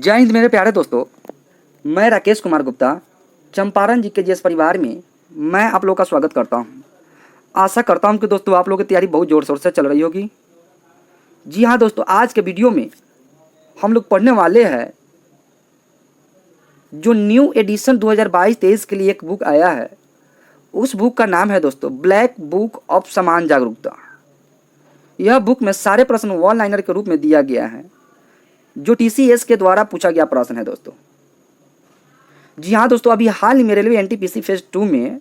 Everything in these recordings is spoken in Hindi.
जय हिंद मेरे प्यारे दोस्तों, मैं राकेश कुमार गुप्ता चंपारण जीकेजीएस परिवार में मैं आप लोगों का स्वागत करता हूं। आशा करता हूं कि दोस्तों आप लोगों की तैयारी बहुत ज़ोर शोर से चल रही होगी। जी हाँ दोस्तों, आज के वीडियो में हम लोग पढ़ने वाले हैं जो न्यू एडिशन 2022-23 के लिए एक बुक आया है। उस बुक का नाम है दोस्तों ब्लैक बुक ऑफ समान जागरूकता। यह बुक में सारे प्रश्न वन लाइनर के रूप में दिया गया है जो टीसीएस के द्वारा पूछा गया प्रश्न है दोस्तों। जी हाँ दोस्तों, अभी हाल ही में रेलवे एनटीपीसी फेज 2 में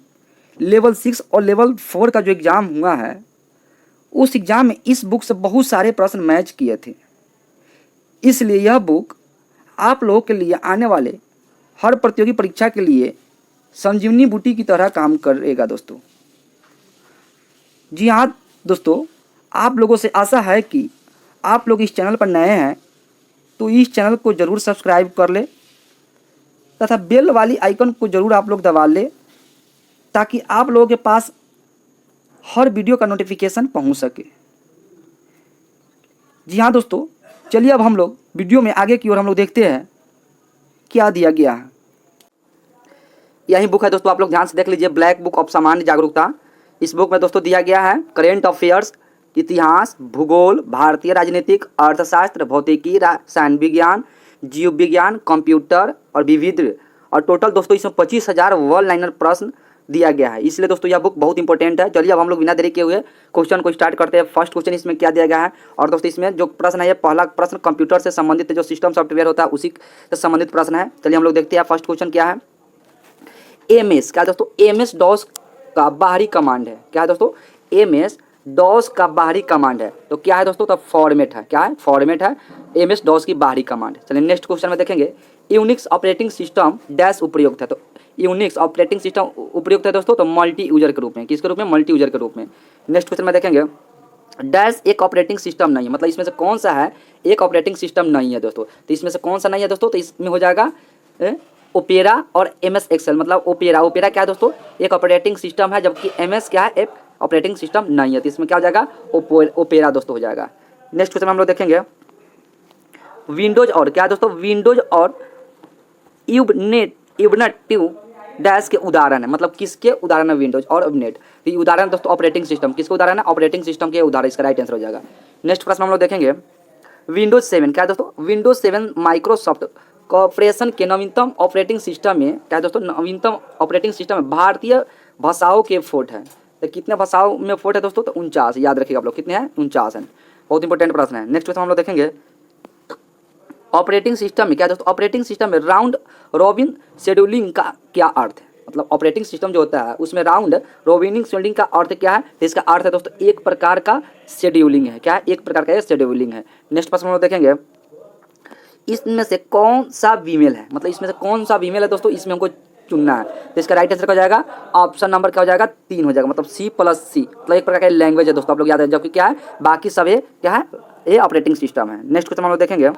लेवल 6 और लेवल 4 का जो एग्ज़ाम हुआ है, उस एग्ज़ाम में इस बुक से बहुत सारे प्रश्न मैच किए थे। इसलिए यह बुक आप लोगों के लिए आने वाले हर प्रतियोगी परीक्षा के लिए संजीवनी बूटी की तरह काम करेगा दोस्तों। जी हाँ दोस्तों, आप लोगों से आशा है कि आप लोग इस चैनल पर नए हैं तो इस चैनल को ज़रूर सब्सक्राइब कर ले तथा बेल वाली आइकन को ज़रूर आप लोग दबा ले ताकि आप लोगों के पास हर वीडियो का नोटिफिकेशन पहुंच सके। जी हाँ दोस्तों, चलिए अब हम लोग वीडियो में आगे की ओर हम लोग देखते हैं क्या दिया गया है। यही बुक है दोस्तों, आप लोग ध्यान से देख लीजिए, ब्लैक बुक ऑफ सामान्य जागरूकता। इस बुक में दोस्तों दिया गया है करेंट अफेयर्स, इतिहास, भूगोल, भारतीय राजनीतिक, अर्थशास्त्र, भौतिकी, रसायन विज्ञान, जीव विज्ञान, कंप्यूटर और विविध, और टोटल दोस्तों इसमें 25,000 वन लाइनर प्रश्न दिया गया है। इसलिए दोस्तों यह बुक बहुत इंपॉर्टेंट है। चलिए अब हम लोग बिना देरी किए हुए क्वेश्चन को स्टार्ट करते हैं। फर्स्ट क्वेश्चन इसमें क्या दिया गया है, और दोस्तों इसमें जो प्रश्न है ये पहला प्रश्न कंप्यूटर से संबंधित जो सिस्टम सॉफ्टवेयर होता है उसी से संबंधित प्रश्न है। चलिए हम लोग देखते हैं फर्स्ट क्वेश्चन क्या है। एमएस क्या दोस्तों, एमएस डॉस का बाहरी कमांड है। क्या है दोस्तों, एमएस डॉस का बाहरी कमांड है। तो क्या है दोस्तों, तो फॉर्मेट है। क्या है, फॉर्मेट है एमएस डॉस की बाहरी कमांड। चलिए नेक्स्ट क्वेश्चन में देखेंगे, यूनिक्स ऑपरेटिंग सिस्टम डैश उपयुक्त है। तो यूनिक्स ऑपरेटिंग सिस्टम उपयुक्त है दोस्तों तो मल्टी यूजर के रूप में। किसके रूप में, मल्टी यूजर के रूप में। नेक्स्ट क्वेश्चन में देखेंगे, डैश एक ऑपरेटिंग सिस्टम नहीं है, मतलब इसमें से कौन सा है एक ऑपरेटिंग सिस्टम नहीं है दोस्तों। तो इसमें से कौन सा नहीं है दोस्तों, तो इसमें हो जाएगा ओपेरा और एमएस एक्सेल। मतलब ओपेरा क्या है दोस्तों, एक ऑपरेटिंग सिस्टम है, जबकि एमएस क्या है, एक ऑपरेटिंग सिस्टम नहीं है। तो इसमें क्या हो जाएगा, ओपेरा दोस्तों हो जाएगा। नेक्स्ट क्वेश्चन हम लोग देखेंगे, विंडोज और क्या है दोस्तों, विंडोज और यूबनेटिव डैश के उदाहरण है। मतलब किसके उदाहरण है, विंडोज और यूबनेट। तो ये उदाहरण दोस्तों ऑपरेटिंग सिस्टम, किसके उदाहरण है, ऑपरेटिंग सिस्टम के उदाहरण। इसका राइट आंसर हो जाएगा। नेक्स्ट प्रश्न हम लोग देखेंगे, विंडोज 7 क्या है दोस्तों, विंडोज 7 माइक्रोसॉफ्ट कॉर्पोरेशन के नवीनतम ऑपरेटिंग सिस्टम में क्या है दोस्तों, नवीनतम ऑपरेटिंग सिस्टम में भारतीय भाषाओं के फोर्ट है। तो कितने भाषाओं में फोर्ट है दोस्तों, तो 49। याद रखिएगा आप लोग, कितने हैं, 49 हैं। बहुत इंपॉर्टेंट प्रश्न है। नेक्स्ट क्वेश्चन हम लोग देखेंगे, ऑपरेटिंग सिस्टम में क्या है दोस्तों, ऑपरेटिंग सिस्टम में राउंड रॉबिन शेड्यूलिंग का क्या अर्थ है। मतलब ऑपरेटिंग सिस्टम जो होता है उसमें राउंड रोबिनिंग शेड्यूलिंग का अर्थ क्या है, तो इसका अर्थ है दोस्तों एक प्रकार का शेड्यूलिंग है। क्या है, एक प्रकार का शेड्यूलिंग है। नेक्स्ट प्रश्न हम लोग देखेंगे, इसमें से कौन सा फीमेल है। मतलब इसमें से कौन सा फीमेल है दोस्तों, इसमें हमको चुनना है। तो इसका राइट आंसर क्या हो जाएगा, ऑप्शन नंबर क्या हो जाएगा, 3 हो जाएगा। मतलब C+C, मतलब एक प्रकार का लैंग्वेज है दोस्तों, आप लोग याद है, जबकि क्या है बाकी सब ये क्या है, ये ऑपरेटिंग सिस्टम है। नेक्स्ट क्वेश्चन हम लोग देखेंगे,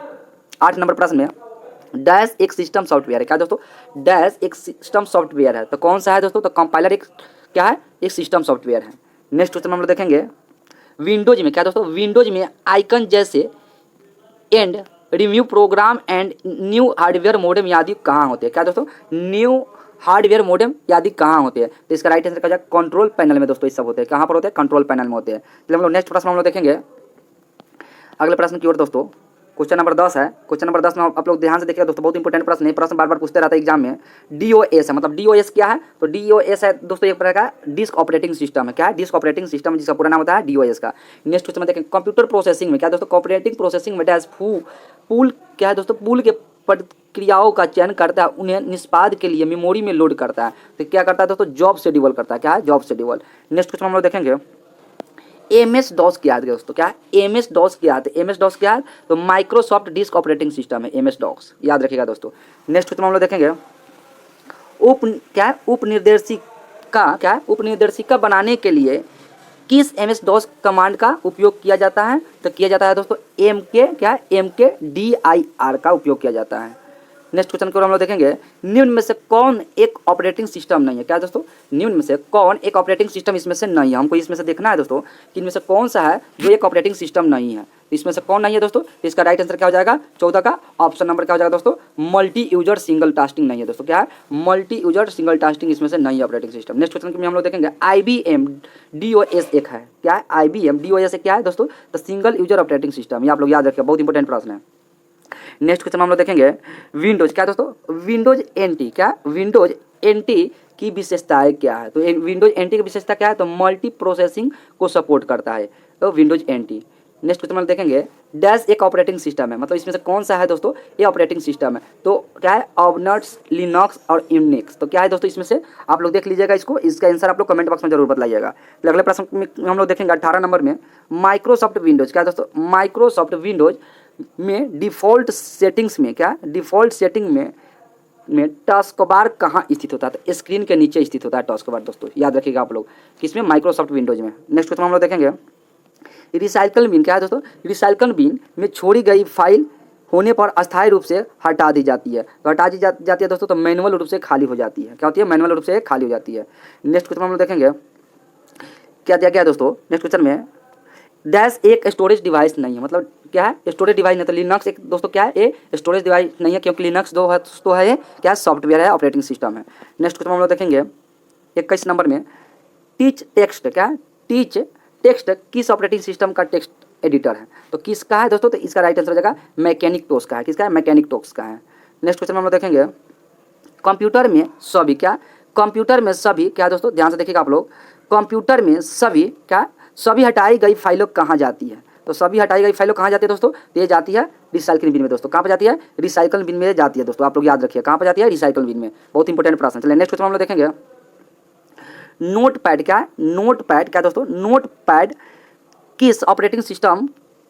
8 नंबर प्रश्न में, डैश एक सिस्टम सॉफ्टवेयर है। क्या दोस्तों, डैश एक सिस्टम सॉफ्टवेयर है। तो कौन सा है दोस्तों, तो कंपाइलर एक क्या है, एक सिस्टम सॉफ्टवेयर है। नेक्स्ट क्वेश्चन हम लोग देखेंगे, विंडोज में क्या दोस्तों, विंडोज में आइकन जैसे and review program and new hardware modem आदि कहाँ होते हैं। क्या दोस्तों, न्यू हार्डवेयर मॉडेम आदि कहाँ होते हैं। तो इसका राइट आंसर क्या जाएगा, कंट्रोल पैनल में दोस्तों ये सब होते हैं। कहाँ पर होते हैं, कंट्रोल पैनल में होते हैं। चलिए हम लोग नेक्स्ट प्रश्न हम लोग देखेंगे, अगले प्रश्न की ओर दोस्तों। क्वेश्चन नंबर 10 है। क्वेश्चन नंबर 10 में आप लोग ध्यान से देखिए दोस्तों, बहुत इंपॉर्टेंट प्रश्न है। प्रश्न बार बार पूछते रहता है एग्जाम में। डीओएस है, मतलब डीओएस क्या है, तो डीओएस है दोस्तों एक प्रकार का डिस्क ऑपरेटिंग सिस्टम है। क्या है, डिस्क ऑपरेटिंग सिस्टम, जिसका पूरा नाम होता है डीओएस का। नेक्स्ट क्वेश्चन में देखें, कंप्यूटर प्रोसेसिंग में क्या दोस्तों, ऑपरेटिंग प्रोसेसिंग में डैश पूल क्या है दोस्तों, पूल के प्रक्रियाओं का चयन करता है, उन्हें निष्पाद के लिए मेमोरी में लोड करता है। तो क्या करता है दोस्तों, जॉब शेड्यूल करता है। क्या है, जॉब शेड्यूल। नेक्स्ट क्वेश्चन हम लोग देखेंगे, एमएस डॉस क्या है दोस्तों, क्या है एमएस डॉस क्या है, एमएस डॉस क्या है, तो माइक्रोसॉफ्ट डिस्क ऑपरेटिंग सिस्टम है एमएस डॉस, याद रखिएगा दोस्तों। नेक्स्ट क्वेश्चन हम लोग देखेंगे, क्या है, उपनिर्देशिका क्या है, उपनिर्देशिका बनाने के लिए किस एमएस डॉस कमांड का उपयोग किया जाता है। तो किया जाता है दोस्तों MK क्या है, MKDIR का उपयोग किया जाता है। नेक्स्ट क्वेश्चन को हम लोग देखेंगे, निम्न में से कौन एक ऑपरेटिंग सिस्टम नहीं है। क्या है दोस्तों, निम्न में से कौन एक ऑपरेटिंग सिस्टम इसमें से नहीं है। हमको इसमें से देखना है दोस्तों कि इनमें से कौन सा है जो एक ऑपरेटिंग सिस्टम नहीं है। इसमें से कौन नहीं है दोस्तों, इसका राइट आंसर क्या हो जाएगा 14 का ऑप्शन नंबर क्या हो जाएगा दोस्तों, मल्टी यूजर सिंगल टास्किंग नहीं है दोस्तों। क्या है, मल्टी यूजर सिंगल टास्किंग इसमें से नहीं है ऑपरेटिंग सिस्टम। नेक्स्ट क्वेश्चन में हम लोग देखेंगे, IBM DOS एक है। क्या है, IBM DOS एक क्या है दोस्तों, तो सिंगल यूजर ऑपरेटिंग सिस्टम। ये आप लोग याद रखिए, बहुत इंपॉर्टेंट प्रश्न है। नेक्स्ट क्वेश्चन हम लोग देखेंगे, विंडोज क्या दोस्तों, विंडोज NT। क्या, विंडोज NT की विशेषताएं क्या है। तो विंडोज NT की विशेषता क्या है, तो मल्टी प्रोसेसिंग को सपोर्ट करता है, तो विंडोज NT। नेक्स्ट क्वेश्चन हम देखेंगे, डैश एक ऑपरेटिंग सिस्टम है, मतलब इसमें से कौन सा है दोस्तों, ये ऑपरेटिंग सिस्टम है। तो क्या है, ऑबनट्स, लिनक्स और यूनिक्स। तो क्या है दोस्तों, इसमें से आप लोग देख लीजिएगा इसको, इसका आंसर आप लोग कमेंट बॉक्स में जरूर बताइएगा। तो अगले प्रश्न में हम लोग देखेंगे 18 नंबर में, माइक्रोसॉफ्ट विंडोज। क्या दोस्तों, माइक्रोसॉफ्ट विंडोज में डिफ़ॉल्ट सेटिंग्स में, क्या डिफ़ॉल्ट सेटिंग में टास्क बार कहाँ स्थित होता है, तो स्क्रीन के नीचे स्थित होता है टास्क बार दोस्तों, याद रखिएगा आप लोग, किसमें, माइक्रोसॉफ्ट विंडोज में। नेक्स्ट क्वेश्चन हम लोग देखेंगे, रिसाइकल बिन। क्या है दोस्तों, रिसाइकल बिन में छोड़ी गई फाइल होने पर अस्थायी रूप से हटा दी जाती है। तो हटा दी जाती है दोस्तों, तो मैनुअल रूप से खाली हो जाती है। क्या होती है, मैनुअल रूप से खाली हो जाती है। नेक्स्ट क्वेश्चन हम लोग देखेंगे, क्या दिया गया दोस्तों, नेक्स्ट क्वेश्चन में, डैश एक स्टोरेज डिवाइस नहीं है, मतलब क्या है, स्टोरेज डिवाइस नहीं। तो लिनक्स एक दोस्तों क्या है, ये स्टोरेज डिवाइस नहीं है, क्योंकि लिनक्स दोस्तों है क्या, सॉफ्टवेयर है, ऑपरेटिंग सिस्टम है। नेक्स्ट क्वेश्चन हम लोग देखेंगे 21 नंबर में, टीच टेक्स्ट। क्या, टीच टेक्स्ट किस ऑपरेटिंग सिस्टम का टेक्स्ट एडिटर है। तो किसका है दोस्तों, तो इसका राइट आंसर हो जाएगा मैकेनिकटॉस का है। किसका है, मैकेनिकटॉस का है। नेक्स्ट क्वेश्चन हम लोग देखेंगे, कंप्यूटर में सभी। क्या, कंप्यूटर में सभी, क्या दोस्तों, ध्यान से देखिएगा आप लोग, कंप्यूटर में सभी, क्या, सभी हटाई गई फाइलों कहाँ जाती है। तो सभी हटाई गई फाइलों कहाँ जाती है दोस्तों, तो ये जाती है रिसाइकल बिन में दोस्तों। कहाँ पर जाती है, रिसाइकल बिन में जाती है दोस्तों, आप लोग याद रखिए कहाँ पर जाती है, रिसाइकल बिन में। बहुत इंपॉर्टेंट प्रश्न। चलिए नेक्स्ट क्वेश्चन हम लोग देखेंगे, नोट पैड। क्या है, नोट पैड। क्या दोस्तों, नोट पैड किस ऑपरेटिंग सिस्टम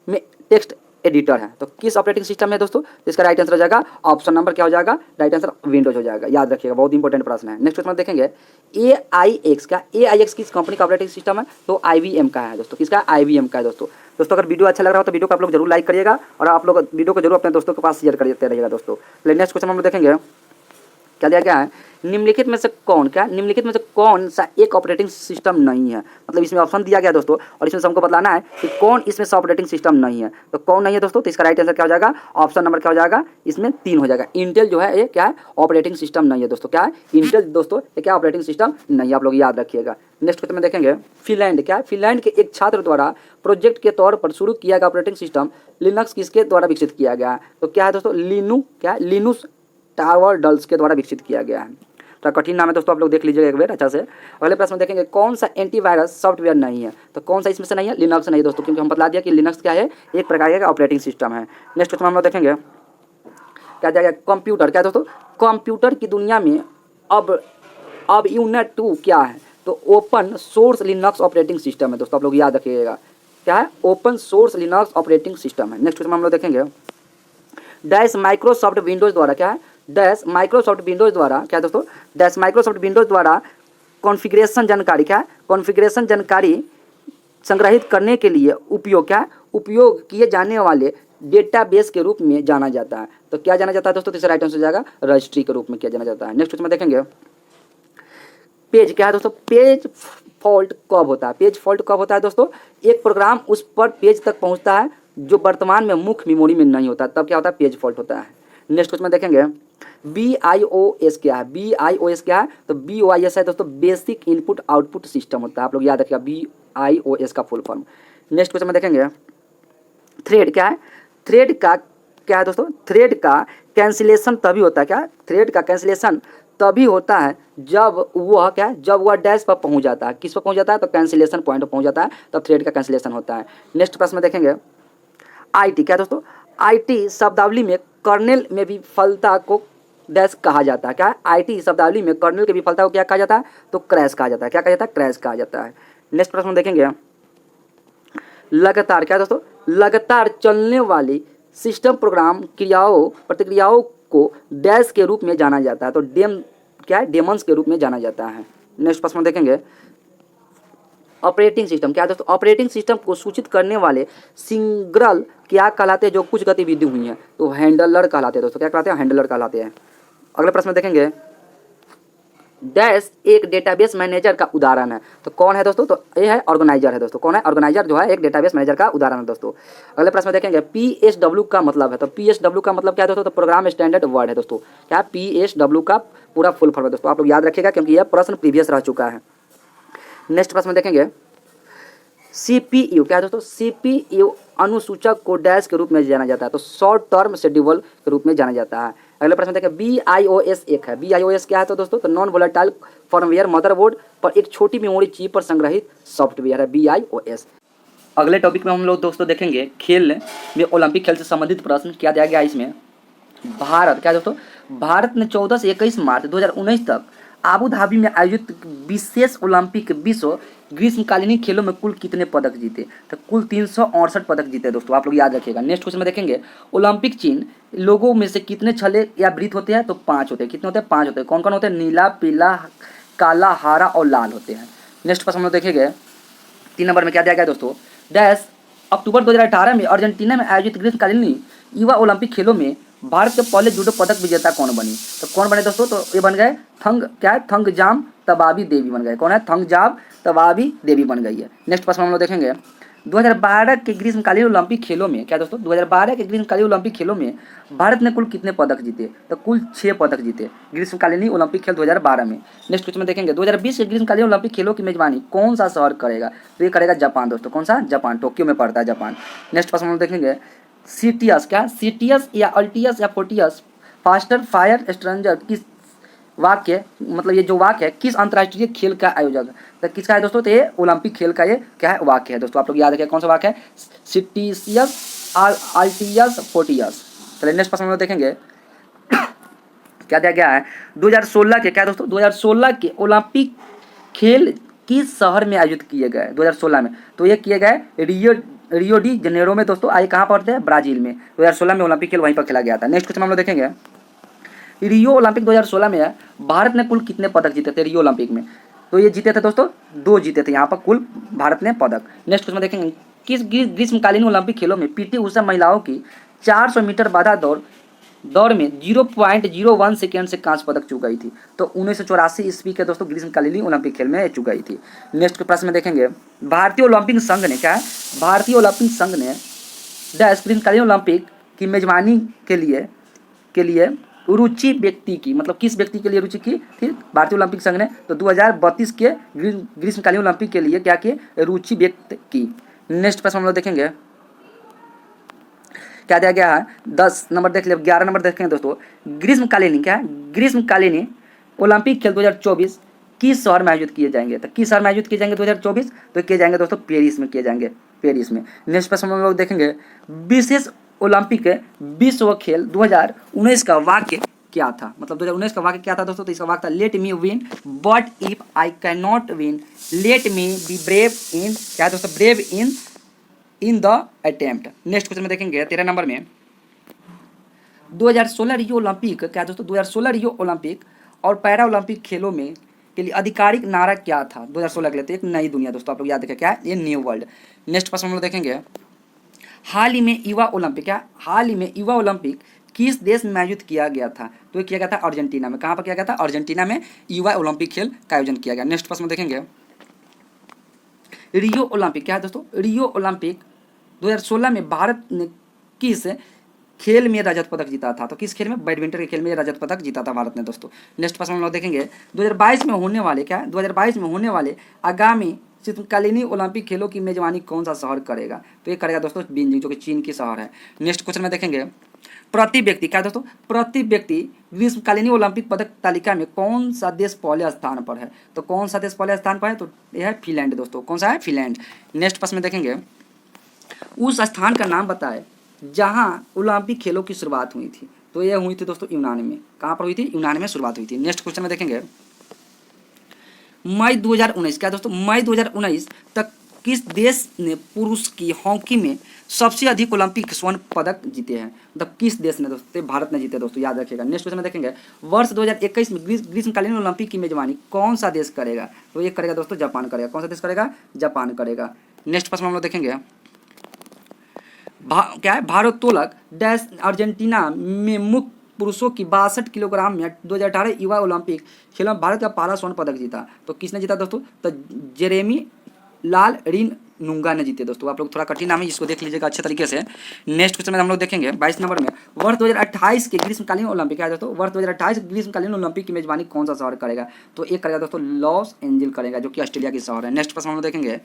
में टेक्स्ट एडिटर है। तो किस ऑपरेटिंग सिस्टम में दोस्तों, तो इसका राइट आंसर हो जाएगा ऑप्शन नंबर क्या हो जाएगा, राइट आंसर विंडोज हो जाएगा, याद रखिएगा, बहुत इंपॉर्टेंट प्रश्न है। नेक्स्ट क्वेश्चन देखेंगे, AIX। क्या, AIX किस कंपनी का ऑपरेटिंग सिस्टम है, तो IBM का है दोस्तों। किसका, IBM का है दोस्तों। दोस्तों अगर वीडियो अच्छा लग रहा हो तो वीडियो को आप लोग जरूर लाइक करिएगा, और आप लोग वीडियो को जरूर अपने दोस्तों के पास शेयर करते रहिएगा दोस्तों। नेक्स्ट क्वेश्चन हम लोग देखेंगे, क्या दिया गया है, निम्नलिखित में से कौन, क्या, निम्नलिखित में से कौन सा एक ऑपरेटिंग सिस्टम नहीं है। मतलब इसमें ऑप्शन दिया गया दोस्तों, और इसमें से हमको बताना है कि कौन इसमें से ऑपरेटिंग सिस्टम नहीं है। तो कौन नहीं है दोस्तों, तो इसका राइट आंसर क्या हो जाएगा, ऑप्शन नंबर क्या हो जाएगा, इसमें 3 हो जाएगा। इंटेल जो है ये क्या है, ऑपरेटिंग सिस्टम नहीं है दोस्तों। क्या है, इंटेल दोस्तों ये क्या ऑपरेटिंग सिस्टम नहीं है, आप लोग याद रखिएगा। नेक्स्ट क्वेश्चन में देखेंगे, फिनलैंड। क्या है, फिनलैंड के एक छात्र द्वारा प्रोजेक्ट के तौर पर शुरू किया गया ऑपरेटिंग सिस्टम लिनक्स किसके द्वारा विकसित किया गया है। तो क्या है दोस्तों, लिनुक्स टॉर्वाल्ड्स के द्वारा विकसित किया गया है। तो कठिन नाम है दोस्तों, आप लोग देख लीजिएगा एक बार अच्छा से। अगले प्रश्न में देखेंगे, कौन सा एंटीवायरस सॉफ्टवेयर नहीं है। तो कौन सा इसमें से नहीं है, लिनक्स नहीं दोस्तों, क्योंकि हम बता दिया कि लिनक्स क्या है, एक प्रकार का ऑपरेटिंग सिस्टम है। नेक्स्ट क्वेश्चन हम लोग देखेंगे, क्या जाएगा, कंप्यूटर। क्या दोस्तों, कंप्यूटर की दुनिया में अब यूनिट 2 क्या है, तो open source Linux operating system है दोस्तों, आप लोग याद रखिएगा। क्या है, open source Linux operating system है। नेक्स्ट क्वेश्चन हम लोग देखेंगे, डैश माइक्रोसॉफ्ट विंडोज द्वारा। क्या है, डैश माइक्रोसॉफ्ट विंडोज द्वारा, क्या दोस्तों, डैश माइक्रोसॉफ्ट विंडोज द्वारा कॉन्फ़िगरेशन जानकारी। क्या है, कॉन्फ़िगरेशन जानकारी संग्रहित करने के लिए उपयोग, क्या उपयोग किए जाने वाले डेटाबेस के रूप में जाना जाता है। तो क्या जाना जाता है दोस्तों, तीसरा राइट आंसर हो जाएगा रजिस्ट्री के रूप में किया जाना जाता है। नेक्स्ट क्वेश्चन में देखेंगे, पेज। क्या है दोस्तों, पेज फॉल्ट कब होता है। पेज फॉल्ट कब होता है दोस्तों, एक प्रोग्राम उस पर पेज तक पहुंचता है जो वर्तमान में मुख्य मेमोरी में नहीं होता, तब क्या होता है, पेज फॉल्ट होता है। नेक्स्ट क्वेश्चन में देखेंगे, BIOS क्या है, BIOS क्या है, तो BIOS है दोस्तों, बेसिक इनपुट आउटपुट सिस्टम होता है, आप लोग याद रखिएगा BIOS का फुल फॉर्म। नेक्स्ट क्वेश्चन में देखेंगे, थ्रेड। क्या है, थ्रेड का क्या है दोस्तों, थ्रेड का कैंसिलेशन तभी होता है। क्या, थ्रेड का कैंसिलेशन तभी होता है जब वह, क्या है, जब वह डैश पर पहुंच जाता है। किस पर पहुंच जाता है, तो कैंसिलेशन पॉइंट पर पहुंच जाता है, तब थ्रेड का कैंसिलेशन होता है। नेक्स्ट प्रश्न में देखेंगे, IT। क्या दोस्तों, IT शब्दावली में कर्नेल में विफलता को डैश कहा जाता है। क्या, IT शब्दावली में कर्नेल की विफलता को क्या कहा जाता है, तो क्रैश कहा जाता है। क्या कहा जाता है, क्रैश कहा जाता है। नेक्स्ट प्रश्न देखेंगे, लगातार। क्या दोस्तों, लगातार चलने वाली सिस्टम प्रोग्राम क्रियाओं प्रतिक्रियाओं को डैश के रूप में जाना जाता है, तो क्या है, डेमन्स के रूप में जाना जाता है। नेक्स्ट प्रश्न देखेंगे, ऑपरेटिंग सिस्टम क्या है दोस्तों, ऑपरेटिंग सिस्टम को सूचित करने वाले सिंगल क्या कहलाते हैं जो कुछ गतिविधि हुई है, तो हैंडलर कहलाते हैं दोस्तों, क्या कहलाते हैं, हैंडलर कहलाते हैं। अगले प्रश्न में देखेंगे डैश एक डेटाबेस मैनेजर का उदाहरण है, तो कौन है दोस्तों, तो ये है ऑर्गेनाइजर है दोस्तों, कौन है, ऑर्गेनाइजर जो है एक डेटाबेस मैनेजर का उदाहरण है दोस्तों। अगले प्रश्न में देखेंगे PSW का मतलब है, तो PSW का मतलब क्या है दोस्तों, तो प्रोग्राम स्टैंडर्ड वर्ड है दोस्तों, क्या PSW का पूरा फुल फॉर्म है दोस्तों, आप लोग याद रखिएगा क्योंकि यह प्रश्न प्रीवियस रह चुका है। नेक्स्ट प्रश्न में देखेंगे CPU क्या है दोस्तों, CPU अनुसूचक को डैश के रूप में जाना जाता है, तो शॉर्ट टर्म शेड्यूल के रूप में जाना जाता है। अगले प्रश्न देखें BIOS एक है, BIOS क्या है तो दोस्तों, तो नॉन वोलेटाइल फर्मवेयर मदरबोर्ड पर एक छोटी मेमोरी चिप पर संग्रहित सॉफ्टवेयर है BIOS। अगले टॉपिक में हम लोग दोस्तों देखेंगे खेल में ओलंपिक खेल से संबंधित प्रश्न क्या दिया गया इसमें। भारत क्या दोस्तों, भारत ने 14 से 21 मार्च 2019 तक आबू धाबी में आयोजित विशेष ओलंपिक विश्व ग्रीष्मकालीन खेलों में कुल कितने पदक जीते, तो कुल 368 पदक जीते दोस्तों, आप लोग याद रखिएगा। नेक्स्ट क्वेश्चन में देखेंगे ओलंपिक चिन्ह लोगों में से कितने छले या वृत्त होते हैं, तो 5 होते हैं, कितने होते हैं, 5 होते हैं। कौन कौन होते हैं, नीला, पीला, काला, हरा और लाल होते हैं। नेक्स्ट प्रश्न हम लोग देखेंगे 3 नंबर में क्या दिया गया दोस्तों, डैश अक्टूबर 2018 में अर्जेंटीना में आयोजित ग्रीष्मकालीन युवा ओलंपिक खेलों में भारत के पहले जूडो पदक विजेता कौन बनी, तो कौन बने दोस्तों, तो ये बन गए थंग क्या है, थंगजाम तबाबी देवी बन गए, कौन है, थंगजाम तबाबी देवी बन गई है। नेक्स्ट प्रश्न हम लोग देखेंगे 2012 के ग्रीष्मकालीन ओलंपिक खेलों में क्या दोस्तों, 2012 के ग्रीष्मकालीन ओलंपिक खेलों में भारत ने कुल कितने पदक जीते, तो कुल 6 पदक जीते ग्रीष्मकालीन ओलंपिक खेल 2012 में। नेक्स्ट क्वेश्चन में देखेंगे 2020 के ग्रीष्मकालीन ओलंपिक खेलों की मेजबानी कौन सा शहर करेगा, तो ये करेगा जापान दोस्तों, कौन सा, जापान, टोक्यो में पड़ता है जापान। नेक्स्ट प्रश्न हम लोग देखेंगे सीटीएस क्या, सीटीएस या अल्टीएस या फोर्टियस फास्टर फायर स्ट्रेंजर किस वाक्य, मतलब ये जो वाक्य है किस अंतर्राष्ट्रीय खेल का आयोजक, तो किसका है दोस्तों, तो ये ओलंपिक खेल का ये क्या है वाक्य है दोस्तों, आप लोग याद रखिए कौन सा वाक्य है, सीटीएस अल्टीएस फोर्टियस। चलिए नेक्स्ट प्रश्न हम लोग देखेंगे क्या दिया गया है 2016 के क्या दोस्तों, 2016 के ओलंपिक खेल किस शहर में आयोजित किए गए 2016 में, तो ये किए गए रियो डी जनेरो में दोस्तों, आए कहाँ पड़ते हैं, ब्राजील में। 2016 में ओलंपिक खेल वहीं पर खेला गया था। नेक्स्ट क्वेश्चन हम लोग देखेंगे रियो ओलंपिक 2016 में भारत ने कुल कितने पदक जीते थे रियो ओलंपिक में, तो ये जीते थे दोस्तों 2 जीते थे यहाँ पर कुल भारत ने पदक। नेक्स्ट क्वेश्चन देखेंगे किस ग्रीष्मकालीन ओलंपिक खेलों में पीटी उषा महिलाओं की 400 मीटर बाधा दौड़ में 0.01 सेकेंड से कांस्य पदक चुक गई थी, तो 1984 ईस्वी के दोस्तों ग्रीष्मकालीन ओलंपिक खेल में चुक गई थी। नेक्स्ट प्रश्न में देखेंगे भारतीय ओलंपिक संघ ने क्या है, भारतीय ओलंपिक संघ ने डैश ग्रीष्मकालीन ओलंपिक की मेजबानी के लिए रुचि व्यक्ति की, मतलब किस व्यक्ति के लिए रुचि की थी भारतीय ओलंपिक संघ ने, तो 2032 के ग्रीष्मकालीन ओलंपिक के लिए क्या किए, रुचि व्यक्त की। नेक्स्ट प्रश्न हम लोग देखेंगे क्या दिया गया है 10 नंबर देख लिया। 11 नंबर देखेंगे दोस्तों ग्रीष्मकालीन क्या है, ग्रीष्मकालीन ओलंपिक खेल 2024 किस शहर में आयोजित किए जाएंगे, तो किस शहर में आयोजित किए जाएंगे 2024, तो किए जाएंगे दोस्तों पेरिस में किए जाएंगे, पेरिस में। नेक्स्ट प्रश्न हम लोग देखेंगे विशेष ओलंपिक विश्व खेल 2019 का वाक्य क्या था, मतलब 2019 का वाक्य क्या था दोस्तों, तो इसका वाक्य था let me win but if I can not win let me be brave इन क्या दोस्तों, brave in the attempt. Next question में देखेंगे 13 नंबर में 2016 रियो ओलंपिक क्या दोस्तों, 2016 रियो ओलंपिक और पैरा ओलंपिक खेलों में के लिए आधिकारिक नारा क्या था 2016 के लिए, तो एक नई दुनिया दोस्तों, आप लोग याद रखें क्या है, ये न्यू वर्ल्ड। नेक्स्ट प्रश्न हम लोग देखेंगे हाल ही में युवा ओलंपिक क्या, हाल ही में युवा ओलंपिक किस देश में आयोजित किया गया था, तो ये किया गया था अर्जेंटीना में। कहाँ पर किया गया था, अर्जेंटीना में युवा ओलंपिक खेल का आयोजन किया गया। नेक्स्ट प्रश्न देखेंगे रियो ओलंपिक क्या है दोस्तों, रियो ओलंपिक 2016 में भारत ने किस खेल में रजत पदक जीता था, तो किस खेल में, बैडमिंटन के खेल में रजत पदक जीता था भारत ने दोस्तों। नेक्स्ट प्रश्न हम लोग देखेंगे 2022 में होने वाले क्या, 2022 में होने वाले आगामी शीतकालीन ओलंपिक खेलों की मेजबानी कौन सा शहर करेगा, तो ये करेगा दोस्तों बीजिंग जो कि चीन की शहर है। नेक्स्ट क्वेश्चन में देखेंगे प्रति व्यक्ति क्या दोस्तों, प्रति व्यक्ति ग्रीष्मकालीन ओलंपिक पदक तालिका में कौन सा देश पहले स्थान पर है, तो कौन सा देश पहले स्थान पर है, तो यह है फिनलैंड दोस्तों, कौन सा है, फिनलैंड। नेक्स्ट प्रश्न में देखेंगे उस स्थान का नाम बताए जहां ओलंपिक खेलों की शुरुआत हुई थी, तो यह हुई थी दोस्तों यूनान में। कहाँ पर हुई थी, यूनान में शुरुआत हुई थी। नेक्स्ट क्वेश्चन में देखेंगे मई 2019 क्या दोस्तों, मई 2019 तक किस देश ने पुरुष की हॉकी में सबसे अधिक ओलंपिक स्वर्ण पदक जीते हैं, मतलब किस देश ने दोस्तों, भारत ने जीते दोस्तों, याद रखिएगा। नेक्स्ट क्वेश्चन में देखेंगे वर्ष 2021 में ग्रीष्मकालीन ओलंपिक की मेजबानी कौन सा देश करेगा, तो ये करेगा दोस्तों जापान करेगा। कौन सा देश करेगा, जापान करेगा। नेक्स्ट प्रश्न हम लोग देखेंगे क्या है, भारोत्तोलक डैश अर्जेंटीना में मुक्त पुरुषों की 62 किलोग्राम में 2018 युवा ओलंपिक खेलों में भारत का पहला स्वर्ण पदक जीता, तो किसने जीता दोस्तों, तो जेरेमी लाल रिन नुंगा ने जीते दोस्तों। आप लोग थोड़ा कठिन नाम है, इसको देख लीजिएगा अच्छे तरीके से। नेक्स्ट क्वेश्चन में हम लोग देखेंगे 22 नंबर में वर्ष 2028 के ग्रीष्मकालीन ओलंपिक है दोस्तों, वर्ष 2028 ग्रीष्मकालीन ओलंपिक की मेजबानी कौन सा शहर करेगा, तो एक करेगा दोस्तों लॉस एंजल करेगा, जो कि ऑस्ट्रेलिया की शहर है। नेक्स्ट प्रश्न हम लोग देखेंगे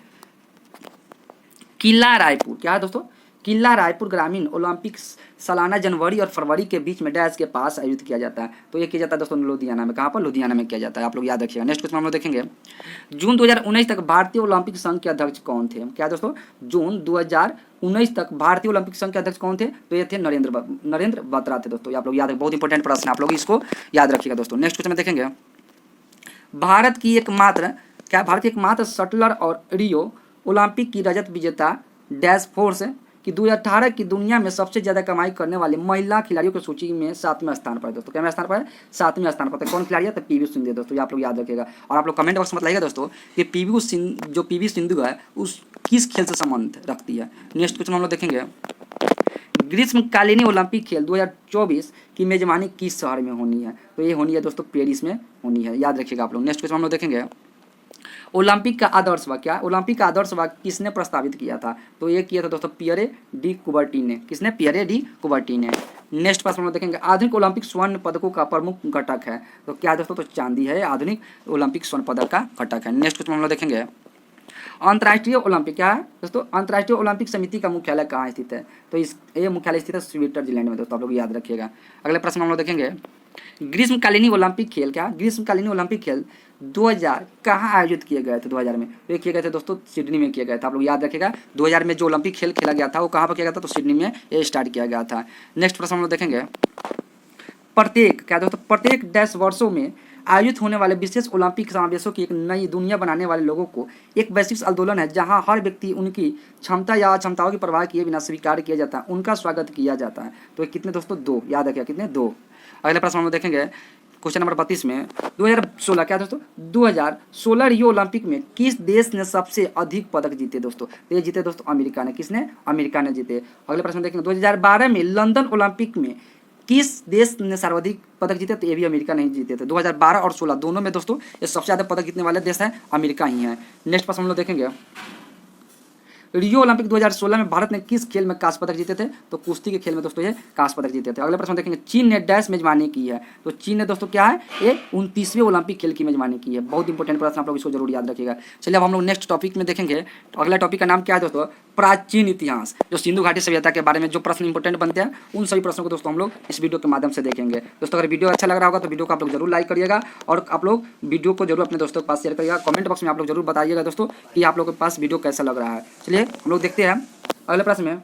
किला रायपुर, क्या है दोस्तों, किला रायपुर ग्रामीण ओलंपिक सालाना जनवरी और फरवरी के बीच में डैश के पास आयोजित किया जाता है, तो ये किया जाता है दोस्तों लुधियाना में। कहाँ पर, लुधियाना में किया जाता है, आप लोग याद रखिएगा। नेक्स्ट क्वेश्चन हम लोग देखेंगे जून 2019 तक भारतीय ओलंपिक संघ के अध्यक्ष कौन थे, क्या दोस्तों, जून 2019 तक भारतीय ओलंपिक संघ के अध्यक्ष कौन थे, तो ये थे नरेंद्र बत्रा थे दोस्तों। आप लोग याद, बहुत इंपॉर्टेंट प्रश्न, आप लोग इसको याद रखिएगा दोस्तों। नेक्स्ट क्वेश्चन में देखेंगे भारत की एकमात्र शटलर और रियो ओलंपिक की रजत विजेता डैश फोर्स कि 2018 की दुनिया में सबसे ज़्यादा कमाई करने वाली महिला खिलाड़ियों की सूची में 7वें स्थान पर है दोस्तों। क्या स्थान पर है, 7वें स्थान पर। तो कौन खिलाड़ी है, तो पीवी सिंधु दोस्तों, ये आप लोग याद रखिएगा। और आप लोग कमेंट बॉक्स में बताइएगा दोस्तों कि पीवी सिंधु है उस किस खेल से संबंध रखती है। नेक्स्ट क्वेश्चन हम लोग देखेंगे ग्रीष्मकालीन ओलंपिक खेल 2024 की मेजबानी किस शहर में होनी है, तो ये होनी है दोस्तों पेरिस में होनी है, याद रखिएगा आप लोग। नेक्स्ट क्वेश्चन हम लोग देखेंगे ओलंपिक का आदर्श वाक्य, क्या ओलंपिक का आदर्श वाक्य किसने प्रस्तावित किया था, तो ये किया था दोस्तों पियरे डी कुबर्टी ने। किसने, पियरे डी कुबर्टी ने। नेक्स्ट प्रश्न हम देखेंगे आधुनिक ओलंपिक स्वर्ण पदकों का प्रमुख घटक है, तो क्या दोस्तों, तो चांदी है आधुनिक ओलंपिक स्वर्ण पदक का घटक है। नेक्स्ट क्वेश्चन हम लोग देखेंगे अंतर्राष्ट्रीय ओलंपिक, क्या है दोस्तों, अंतर्राष्ट्रीय ओलंपिक समिति का मुख्यालय कहाँ स्थित है, तो ये मुख्यालय स्थित है स्विट्जरलैंड में दोस्तों, आप लोग याद रखिएगा। अगले प्रश्न हम लोग देखेंगे ग्रीष्मकालीन ओलंपिक खेल, क्या ग्रीष्मकालीन ओलंपिक खेल 2000 कहाँ आयोजित किए गए थे, 2000 में, तो ये किए गए थे दोस्तों सिडनी में किए गए थे। आप लोग याद रखिएगा 2000 में जो ओलंपिक खेल खेला गया था वो कहाँ पर किया गया था, तो सिडनी में ये स्टार्ट किया गया था। नेक्स्ट प्रश्न हम लोग देखेंगे प्रत्येक डैश वर्षों में आयोजित होने वाले विशेष ओलंपिक समावेशों की एक नई दुनिया बनाने वाले लोगों को एक वैश्विक आंदोलन है जहां हर व्यक्ति उनकी क्षमता या अक्षमताओं की परवाह किए बिना स्वीकार किया जाता है, उनका स्वागत किया जाता है। तो ये कितने दोस्तों, 2, याद रखिएगा कितने, 2। अगले प्रश्न हम लोग देखेंगे क्वेश्चन नंबर 32 में 2016, क्या दोस्तों, 2016 रियो ओलंपिक में किस देश ने सबसे अधिक पदक जीते दोस्तों, तो ये जीते दोस्तों अमेरिका ने। किसने, अमेरिका ने जीते। अगले प्रश्न देखेंगे 2012 में लंदन ओलंपिक में किस देश ने सर्वाधिक पदक जीते, तो ये भी अमेरिका नहीं जीते थे। 2012 और 16 दोनों में दोस्तों ये सबसे ज़्यादा पदक जीतने वाले देश हैं अमेरिका ही है। नेक्स्ट प्रश्न हम लोग देखेंगे रियो ओलंपिक 2016 में भारत ने किस खेल में कांस्य पदक जीते थे, तो कुश्ती के खेल में दोस्तों ये कांस्य पदक जीते थे। अगले प्रश्न देखेंगे चीन ने डैश मेजबानी की है, तो चीन ने दोस्तों क्या है, ये 29वें ओलंपिक खेल की मेजबानी की है। बहुत इंपॉर्टेंट प्रश्न, आप लोग इसको जरूर याद रखिएगा। चलिए अब हम लोग नेक्स्ट टॉपिक में देखेंगे। अगला टॉपिक का नाम क्या है दोस्तों, प्राचीन इतिहास। जो सिंधु घाटी सभ्यता के बारे में जो प्रश्न इंपॉर्टेंट बनते हैं उन सभी प्रश्नों को दोस्तों हम लोग इस वीडियो के माध्यम से देखेंगे। दोस्तों अगर वीडियो अच्छा लग रहा होगा तो वीडियो को आप लोग जरूर लाइक करिएगा और आप लोग वीडियो को जरूर अपने दोस्तों के पास शेयर करिएगा। कमेंट बॉक्स में आप लोग जरूर बताइएगा दोस्तों कि आप लोगों के पास वीडियो कैसा लग रहा है। चलिए हम लोग देखते हैं अगले प्रश्न में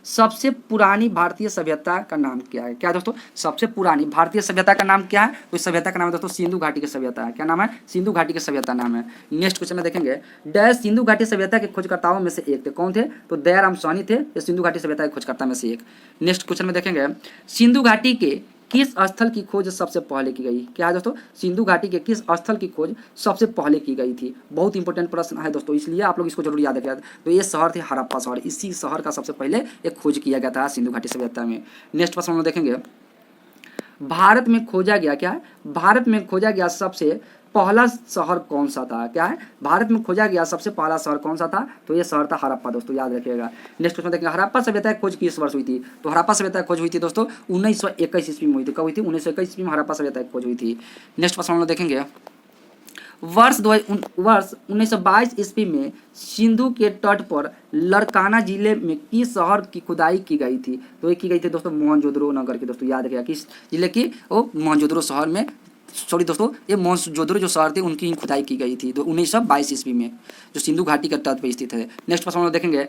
सबसे पुरानी भारतीय सभ्यता का नाम क्या है, क्या दोस्तों, सबसे पुरानी भारतीय सभ्यता का नाम क्या है, तो इस सभ्यता का नाम है दोस्तों सिंधु घाटी की सभ्यता है। क्या नाम है, सिंधु घाटी की सभ्यता नाम है। नेक्स्ट क्वेश्चन में देखेंगे डैश सिंधु घाटी सभ्यता के खोजकर्ताओं में से एक थे, कौन थे, तो दयाराम साहनी थे, ये सिंधु घाटी सभ्यता के खोजकर्ता में से एक। नेक्स्ट क्वेश्चन में देखेंगे सिंधु घाटी के किस स्थल की खोज सबसे पहले की गई, क्या है दोस्तों, सिंधु घाटी के किस स्थल की खोज सबसे पहले की गई थी। बहुत इंपॉर्टेंट प्रश्न है दोस्तों, इसलिए आप लोग इसको जरूर याद रखिएगा। तो ये शहर थे हड़प्पा शहर, इसी शहर का सबसे पहले एक खोज किया गया था सिंधु घाटी सभ्यता में। नेक्स्ट प्रश्न हम देखेंगे भारत में खोजा गया, क्या है, भारत में खोजा गया सबसे पहला शहर कौन सा था, क्या है, भारत में खोजा गया सबसे पहला शहर कौन सा था, तो ये शहर था हड़प्पा दोस्तों, याद रखिएगा। नेक्स्ट क्वेश्चन देखेंगे हड़प्पा सभ्यता की खोज किस वर्ष हुई थी, तो हड़प्पा सभ्यता की खोज हुई थी दोस्तों 1921 ईस्वी में हुई थी। कब हुई थी, 1921 ईस्वी में हड़प्पा सभ्यता की खोज हुई थी। नेक्स्ट प्रश्न हम लोग देखेंगे वर्ष 1922 ईस्वी में सिंधु के तट पर लड़काना जिले में किस शहर की खुदाई की गई थी, तो ये की गई थी दोस्तों मोहनजोदड़ो नगर की दोस्तों, याद रखिएगा किस जिले की, वो मोहनजोदड़ो शहर में, सॉरी दोस्तों ये मोहनजोदड़ो जो शहर थे उनकी खुदाई की गई थी 1922 ईस्वी में, जो सिंधु घाटी के तट पर स्थित है। नेक्स्ट प्रश्न हम लोग देखेंगे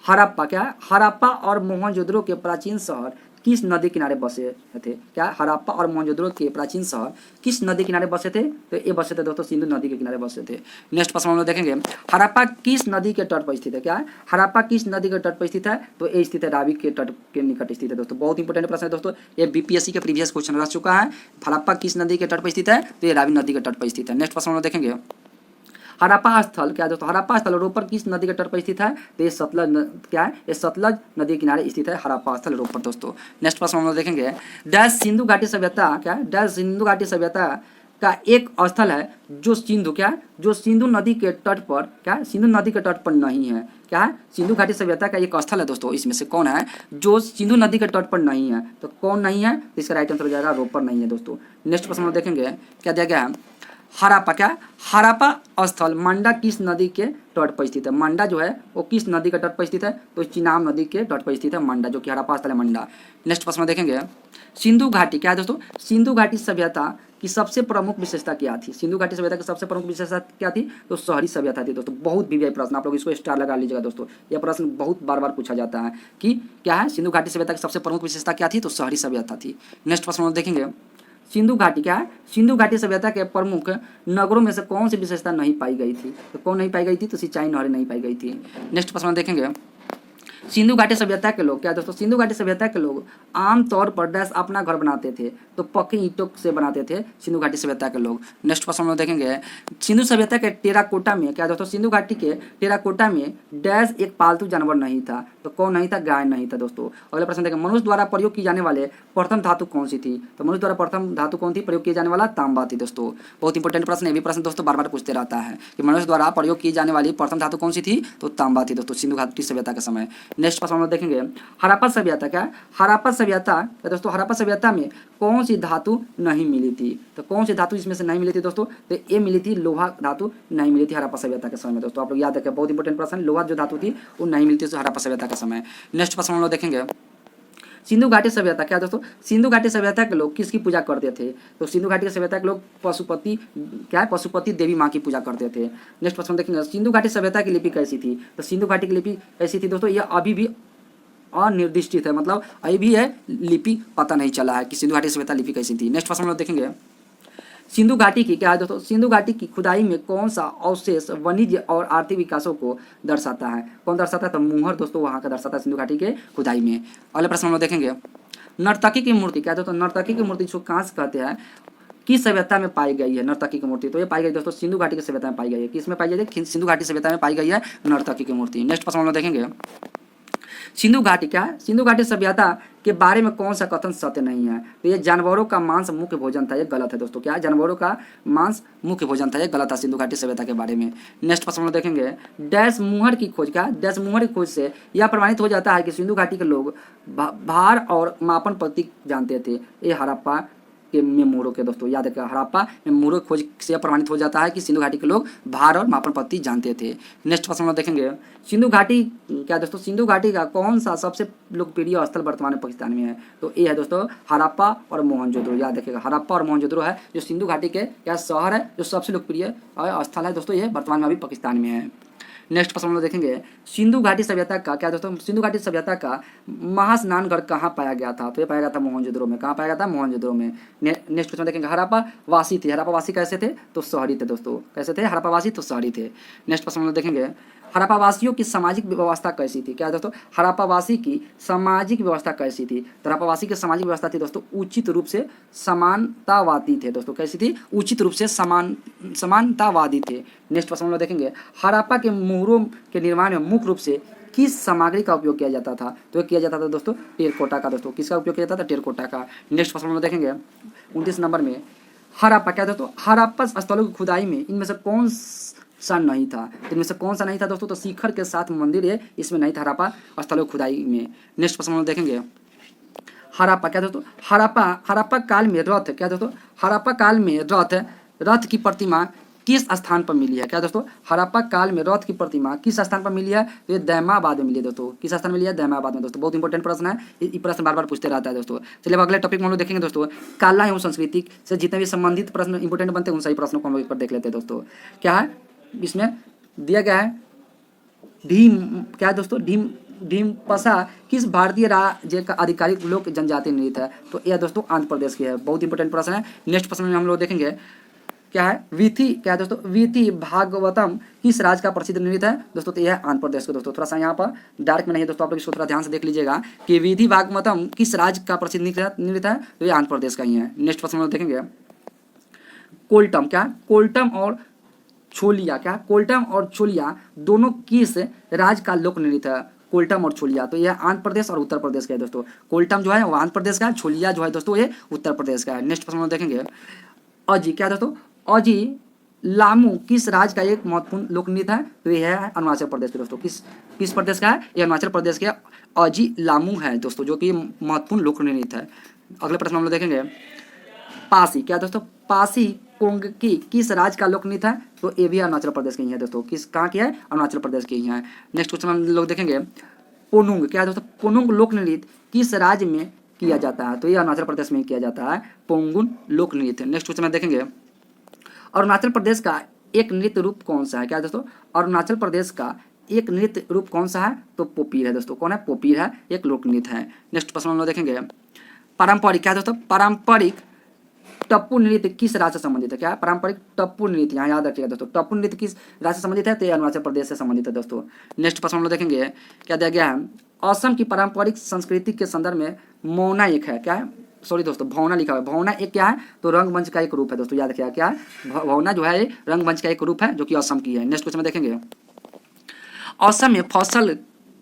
हड़प्पा, क्या है, हड़प्पा और मोहनजोदड़ो के प्राचीन शहर किस नदी किनारे बसे थे? क्या हड़प्पा और मोहनजोदड़ो के प्राचीन शहर किस नदी किनारे बसे थे? तो ये बसे थे दोस्तों सिंधु नदी के किनारे बसे थे। नेक्स्ट प्रश्न हम लोग देखेंगे, हड़प्पा किस नदी के तट पर स्थित है? क्या है हड़प्पा किस नदी के तट पर स्थित है? तो ये स्थित है रावी के तट के निकट स्थित है दोस्तों। बहुत इंपॉर्टेंट प्रश्न है दोस्तों, ये बीपीएससी के प्रीवियस क्वेश्चन रह चुका है। हड़प्पा किस नदी के तट पर स्थित है? तो ये रावी नदी के तट पर स्थित है। नेक्स्ट प्रश्न हम लोग देखेंगे, हड़प्पा स्थल क्या है दोस्तों? हड़प्पा स्थल रोपर किस नदी के तट पर स्थित है? तो ये सतलज क्या है? ये सतलज नदी के किनारे स्थित है हड़प्पा स्थल रोपर दोस्तों। नेक्स्ट प्रश्न हम लोग देखेंगे, डैश सिंधु घाटी सभ्यता क्या है? डैश सिंधु घाटी सभ्यता का एक स्थल है जो सिंधु क्या है? जो सिंधु नदी के तट पर क्या है? सिंधु नदी के तट पर नहीं है। क्या है? सिंधु घाटी सभ्यता का एक स्थल है दोस्तों, इसमें से कौन है जो सिंधु नदी के तट पर नहीं है? तो कौन नहीं है? तो इसका राइट आंसर हो जाएगा रोपर नहीं है दोस्तों। नेक्स्ट प्रश्न हम लोग देखेंगे, क्या दिया गया है? हड़प्पा क्या? हड़प्पा स्थल मंडा किस नदी के तट पर स्थित है? मंडा जो है वो किस नदी के तट पर स्थित है? तो चिनाब नदी के तट पर स्थित है मंडा, जो कि हड़प्पा स्थल है मंडा। नेक्स्ट प्रश्न देखेंगे, सिंधु घाटी क्या है दोस्तों? सिंधु घाटी सभ्यता की सबसे प्रमुख विशेषता क्या थी? सिंधु घाटी सभ्यता की सबसे प्रमुख विशेषता क्या थी? तो शहरी सभ्यता थी दोस्तों। बहुत वीवीआई प्रश्न, आप लोग इसको स्टार लगा लीजिएगा दोस्तों। यह प्रश्न बहुत बार बार पूछा जाता है कि क्या है सिंधु घाटी सभ्यता की सबसे प्रमुख विशेषता क्या थी? तो शहरी सभ्यता थी। नेक्स्ट प्रश्न हम देखेंगे, सिंधु घाटी क्या है? सिंधु घाटी सभ्यता के प्रमुख नगरों में से कौन सी विशेषता नहीं पाई गई थी? तो कौन नहीं पाई गई थी? तो सिंचाई नहरें नहीं पाई गई थी। नेक्स्ट प्रश्न देखेंगे, सिंधु घाटी सभ्यता के लोग क्या है दोस्तों? सिंधु घाटी सभ्यता के लोग आमतौर पर डैश अपना घर बनाते थे, तो पक्की ईंटों से बनाते थे सिंधु घाटी सभ्यता के लोग। नेक्स्ट प्रश्न हम देखेंगे, सिंधु सभ्यता के टेराकोटा में क्या दोस्तों? सिंधु घाटी के टेराकोटा में डैश एक पालतू जानवर नहीं था, तो कौन नहीं था? गाय नहीं था दोस्तों। अगला प्रश्न देखें, मनुष्य द्वारा प्रयोग की जाने वाले प्रथम धातु कौन सी थी? तो मनुष्य द्वारा प्रथम धातु कौन थी प्रयोग किए जाने वाला? तांबा थी दोस्तों। बहुत इंपॉर्टेंट प्रश्न है, ये भी प्रश्न दोस्तों बार बार पूछते रहता है कि मनुष्य द्वारा प्रयोग की जाने वाली प्रथम धातु कौन सी थी? तो तांबा थी दोस्तों सिंधु घाटी सभ्यता के समय। नेक्स्ट प्रश्न हम देखेंगे, हड़प्पा सभ्यता क्या? हड़प्पा सभ्यता क्या दोस्तों? हड़प्पा सभ्यता में कौन सी धातु नहीं मिली थी? तो कौन सी धातु इसमें से नहीं मिली थी दोस्तों? तो ये मिली थी लोहा धातु नहीं मिली थी हड़प्पा सभ्यता के समय में दोस्तों। आप लोग याद रखें, बहुत इंपॉर्टेंट प्रश्न, लोहा जो धातु थी वो नहीं मिलती थी हड़प्पा सभ्यता के समय। नेक्स्ट प्रश्न हम लोग देखेंगे, सिंधु घाटी सभ्यता क्या दोस्तों? सिंधु घाटी सभ्यता के लोग किसकी पूजा करते थे? तो सिंधु घाटी सभ्यता के लोग पशुपति क्या है? पशुपति देवी माँ की पूजा करते थे। नेक्स्ट प्रश्न देखेंगे, सिंधु घाटी सभ्यता की लिपि कैसी थी? तो सिंधु घाटी की लिपि कैसी थी दोस्तों? यह अभी भी अनिर्दिष्टित है, मतलब अभी भी है लिपि पता नहीं चला है कि सिंधु घाटी सभ्यता लिपि कैसी थी। नेक्स्ट प्रश्न हम लोग देखेंगे, सिंधु घाटी की क्या है दोस्तों? सिंधु घाटी की खुदाई में कौन सा अवशेष वाणिज्य और आर्थिक विकासों को दर्शाता है? कौन दर्शाता है? तो मुहर दोस्तों वहाँ का दर्शाता है सिंधु घाटी के खुदाई में। अगले प्रश्न हम लोग देखेंगे, नर्तकी की मूर्ति क्या है दोस्तों? नर्तकी की मूर्ति जो कांस कहते हैं किस सभ्यता में पाई गई है नर्तकी की मूर्ति? तो ये पाई गई दोस्तों सिंधु घाटी की सभ्यता में पाई गई है। किसमें पाई गई है? सिंधु घाटी सभ्यता में पाई गई है नर्तकी की मूर्ति। नेक्स्ट प्रश्न हम लोग देखेंगे, सिंधु घाटी क्या है? सिंधु घाटी सभ्यता के बारे में कौन सा कथन सत्य नहीं है? तो ये जानवरों का मांस मुख्य भोजन था, ये गलत है दोस्तों। क्या? जानवरों का मांस मुख्य भोजन था, ये गलत था सिंधु घाटी सभ्यता के बारे में। नेक्स्ट प्रश्न हम लोग देखेंगे, डैश मुहर की खोज क्या? डैश मुहर की खोज से यह प्रमाणित हो जाता है कि सिंधु घाटी के लोग भार और मापन प्रतीक जानते थे। ये हड़प्पा के मेमोरो के दोस्तों याद रखिए, हड़प्पा मेमोरो खोज से प्रमाणित हो जाता है कि सिंधु घाटी के लोग भार और मापन पद्धति जानते थे। नेक्स्ट प्रश्न हम देखेंगे, सिंधु घाटी क्या दोस्तों? सिंधु घाटी का कौन सा सबसे लोकप्रिय स्थल वर्तमान में पाकिस्तान में है? तो ये है दोस्तों हड़प्पा और मोहनजोदड़ो। याद रखिएगा, हड़प्पा और मोहनजोदड़ो है जो सिंधु घाटी के क्या शहर है जो सबसे लोकप्रिय स्थल है दोस्तों, ये वर्तमान में अभी पाकिस्तान में है। नेक्स्ट प्रश्न हम लोग देखेंगे, सिंधु घाटी सभ्यता का क्या दोस्तों? सिंधु घाटी सभ्यता का महास्नानगढ़ कहाँ पाया गया था? तो ये पाया गया था मोहनजोदड़ो में। कहाँ पाया गया था? मोहनजोदड़ो में। नेक्स्ट क्वेश्चन देखेंगे, हड़प्पा वासी थे। हड़प्पा वासी कैसे थे? तो शहरी थे दोस्तों। कैसे थे हड़प्पा वासी? तो शहरी थे। नेक्स्ट प्रश्न हम लोग देखेंगे, हड़प्पा वासियों की सामाजिक व्यवस्था कैसी थी? क्या दोस्तों? हड़प्पा वासी की सामाजिक व्यवस्था कैसी थी? तो हड़प्पा वासी की सामाजिक व्यवस्था थी दोस्तों उचित रूप से समानतावादी थे दोस्तों। कैसी थी? उचित रूप से समानतावादी थे। नेक्स्ट प्रश्न हम लोग देखेंगे, हड़प्पा के मुहरों के निर्माण में मुख्य रूप से किस सामग्री का उपयोग किया जाता था? तो किया जाता था दोस्तों टेरकोटा का दोस्तों। किसका उपयोग किया जाता था? टेरकोटा का। नेक्स्ट प्रश्न हम लोग देखेंगे 29 नंबर में, हड़प्पा क्या दोस्तों? हड़प्पा स्थलों की खुदाई में इनमें से कौन सा नहीं था? इनमें से कौन सा नहीं था दोस्तों? तो शिखर के साथ मंदिर है, इसमें नहीं था हड़प्पा स्थलों की खुदाई में। नेक्स्ट प्रश्न हम लोग देखेंगे, हड़प्पा क्या दोस्तों? हड़प्पा काल में रथ क्या दोस्तों? हड़प्पा काल में रथ की प्रतिमा किस स्थान पर मिली है? क्या दोस्तों? हड़प्पा काल में रथ की प्रतिमा किस स्थान पर मिली है? तो ये दैमाबाद में मिली है दोस्तों। किस स्थान में मिली है? दैमाबाद में दोस्तों। बहुत इंपॉर्टेंट प्रश्न है, ये प्रश्न बार बार पूछते रहता है दोस्तों। चलिए अब अगले टॉपिक में हम लोग देखेंगे दोस्तों, कला एवं संस्कृति से जितने भी संबंधित प्रश्न इंपॉर्टेंट बनते हैं उन सही प्रश्नों को हम लोग पर देख लेते हैं दोस्तों। क्या है इसमें दिया गया है? भीम क्या है दोस्तों? ढीमपसा किस भारतीय राज्य का आधिकारिक लोक जनजातीय नृत्य है? तो यह दोस्तों आंध्र प्रदेश की है। बहुत इंपॉर्टेंट प्रश्न है। नेक्स्ट प्रश्न में हम लोग देखेंगे क्या है वीथी, क्या है दोस्तों वीथी भागवतम किस राज्य का प्रसिद्ध नृत्य है? दोस्तों तो यह है आंध्र प्रदेश का। दोस्तों थोड़ा सा यहाँ पर डार्क में नहीं है दोस्तों, आप लोग इसको थोड़ा ध्यान से देख लीजिएगा कि विधि भागवतम किस राज्य का प्रसिद्ध नृत्य है? तो ये आंध्र प्रदेश का ही है। नेक्स्ट प्रश्न में देखेंगे कोल्टम, क्या कोल्टम और छोलिया, क्या कोल्टम और छोलिया दोनों किस राज्य का लोक नृत्य है? कोल्टम और छोलिया, तो यह आंध्र प्रदेश और उत्तर प्रदेश का है दोस्तों। कोल्टम जो है वो आंध्र प्रदेश का है, छोलिया जो है दोस्तों ये उत्तर प्रदेश का है। नेक्स्ट प्रश्न में देखेंगे अजी, क्या दोस्तों अजी लामू किस राज्य का एक महत्वपूर्ण लोक नृत्य है? तो यह है अरुणाचल प्रदेश के दोस्तों। किस प्रदेश का है? ये अरुणाचल प्रदेश के अजी लामू है दोस्तों, जो कि महत्वपूर्ण लोक नृत्य है। अगले प्रश्न हम लोग देखेंगे पासी, क्या दोस्तों पासी कोंगकी किस राज्य का लोक नृत्य है? तो ये भी अरुणाचल प्रदेश के ही है दोस्तों। किस कहाँ की है? अरुणाचल प्रदेश की ही है। नेक्स्ट क्वेश्चन हम लोग देखेंगे पोनुंग, क्या है दोस्तों पोनुंग लोक नृत्य किस राज्य में किया जाता है? तो ये अरुणाचल प्रदेश में किया जाता है पोंगुन लोक नृत्य। नेक्स्ट क्वेश्चन में देखेंगे अरुणाचल प्रदेश का एक नृत्य रूप कौन सा है? क्या दोस्तों अरुणाचल प्रदेश का एक नृत्य रूप कौन सा है? तो पोपीर है दोस्तों। कौन है? पोपीर है, एक लोक नृत्य है। नेक्स्ट प्रश्न हम लोग देखेंगे पारंपरिक, क्या दोस्तों पारंपरिक टप्पू नृत्य किस राज्य से संबंधित है? क्या है? पारंपरिक टप्पू नृत्य, यहाँ याद रखिएगा दोस्तों टप्पू नृत्य किस राज्य से संबंधित है? तो ये अरुणाचल प्रदेश से संबंधित है दोस्तों। नेक्स्ट प्रश्न हम लोग देखेंगे क्या दिया गया है असम की पारंपरिक संस्कृति के संदर्भ में मौना एक है। क्या है? सॉरी दोस्तों भौना लिखा हुआ है। भौना एक क्या है? तो रंगमंच का एक रूप है दोस्तों, याद रखिएगा क्या है भौना जो है रंगमंच का एक रूप है जो कि असम की है। नेक्स्ट क्वेश्चन में देखेंगे असम में फसल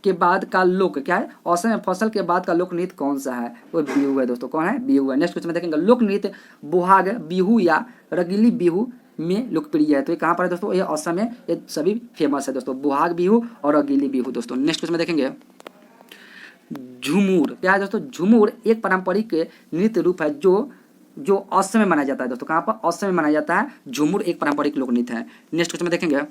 के बाद का लोक, क्या है? असम में फसल के बाद का लोक नृत्य कौन सा है? तो बिहू है दोस्तों। कौन है? बिहू है। नेक्स्ट क्वेश्चन में देखेंगे लोक नृत्य बुहाग बिहू या रगीली बिहू में लोकप्रिय है। तो ये कहाँ पर है दोस्तों? ये असम में ये सभी फेमस है दोस्तों, बुहाग बिहू और रगीली बिहू दोस्तों। नेक्स्ट क्वेश्चन में देखेंगे झूमुर, क्या है दोस्तों झूमुर एक पारंपरिक नृत्य रूप है जो असम में मनाया जाता है दोस्तों। कहाँ पर? असम में मनाया जाता है। झूमुर एक पारंपरिक लोक नृत्य है। नेक्स्ट क्वेश्चन में देखेंगे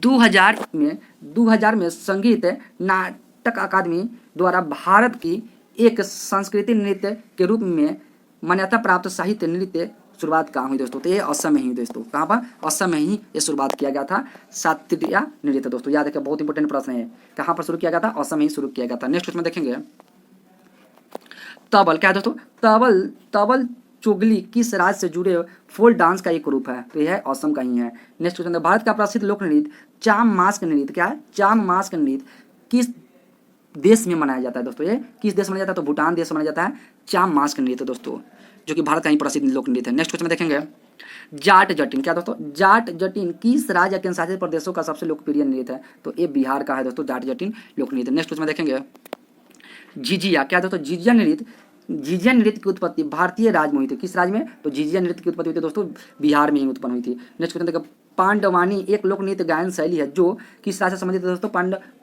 2000 में संगीत नाटक अकादमी द्वारा भारत की एक सांस्कृतिक नृत्य के रूप में मान्यता प्राप्त साहित्य नृत्य शुरुआत कहाँ हुई दोस्तों? तो ये असम में ही दोस्तों। कहाँ पर? असम में ही ये शुरुआत किया गया था शास्त्रीय नृत्य दोस्तों, याद रखिए बहुत इंपॉर्टेंट प्रश्न है। कहाँ पर शुरू किया गया था? असम में ही शुरू किया गया था। नेक्स्ट क्वेश्चन देखेंगे तबल, क्या है दोस्तों तबल चुगली किस राज्य से जुड़े फोक डांस का एक रूप है? तो यह असम का ही है। नेक्स्ट क्वेश्चन भारत का प्रसिद्ध लोक नृत्य चाम मास्क नृत्य, क्या है? चाम मास्क नृत्य किस देश में मनाया जाता है दोस्तों? ये किस देश में मनाया जाता है? तो भूटान देश में मनाया जाता है चाम मास्क नृत्य दोस्तों, जो कि भारत का ही प्रसिद्ध लोक नृत्य है। नेक्स्ट क्वेश्चन में देखेंगे जाट जटिन, क्या दोस्तों जाट जटिन किस राज्य केंद्र शासित प्रदेशों का सबसे लोकप्रिय नृत्य है? तो ये बिहार का है दोस्तों जाट जटिन लोक नृत्य। नेक्स्ट क्वेश्चन में देखेंगे झिझिया, क्या दोस्तों झिझिया नृत्य की उत्पत्ति भारतीय राज्य में हुई थी। किस राज्य में? तो झिझिया नृत्य की उत्पत्ति हुई थी दोस्तों बिहार में ही उत्पन्न हुई थी। नेक्स्ट क्वेश्चन देखिए पांडवानी एक लोक नृत्य गायन शैली है जो किस राज्य से संबंधित है दोस्तों?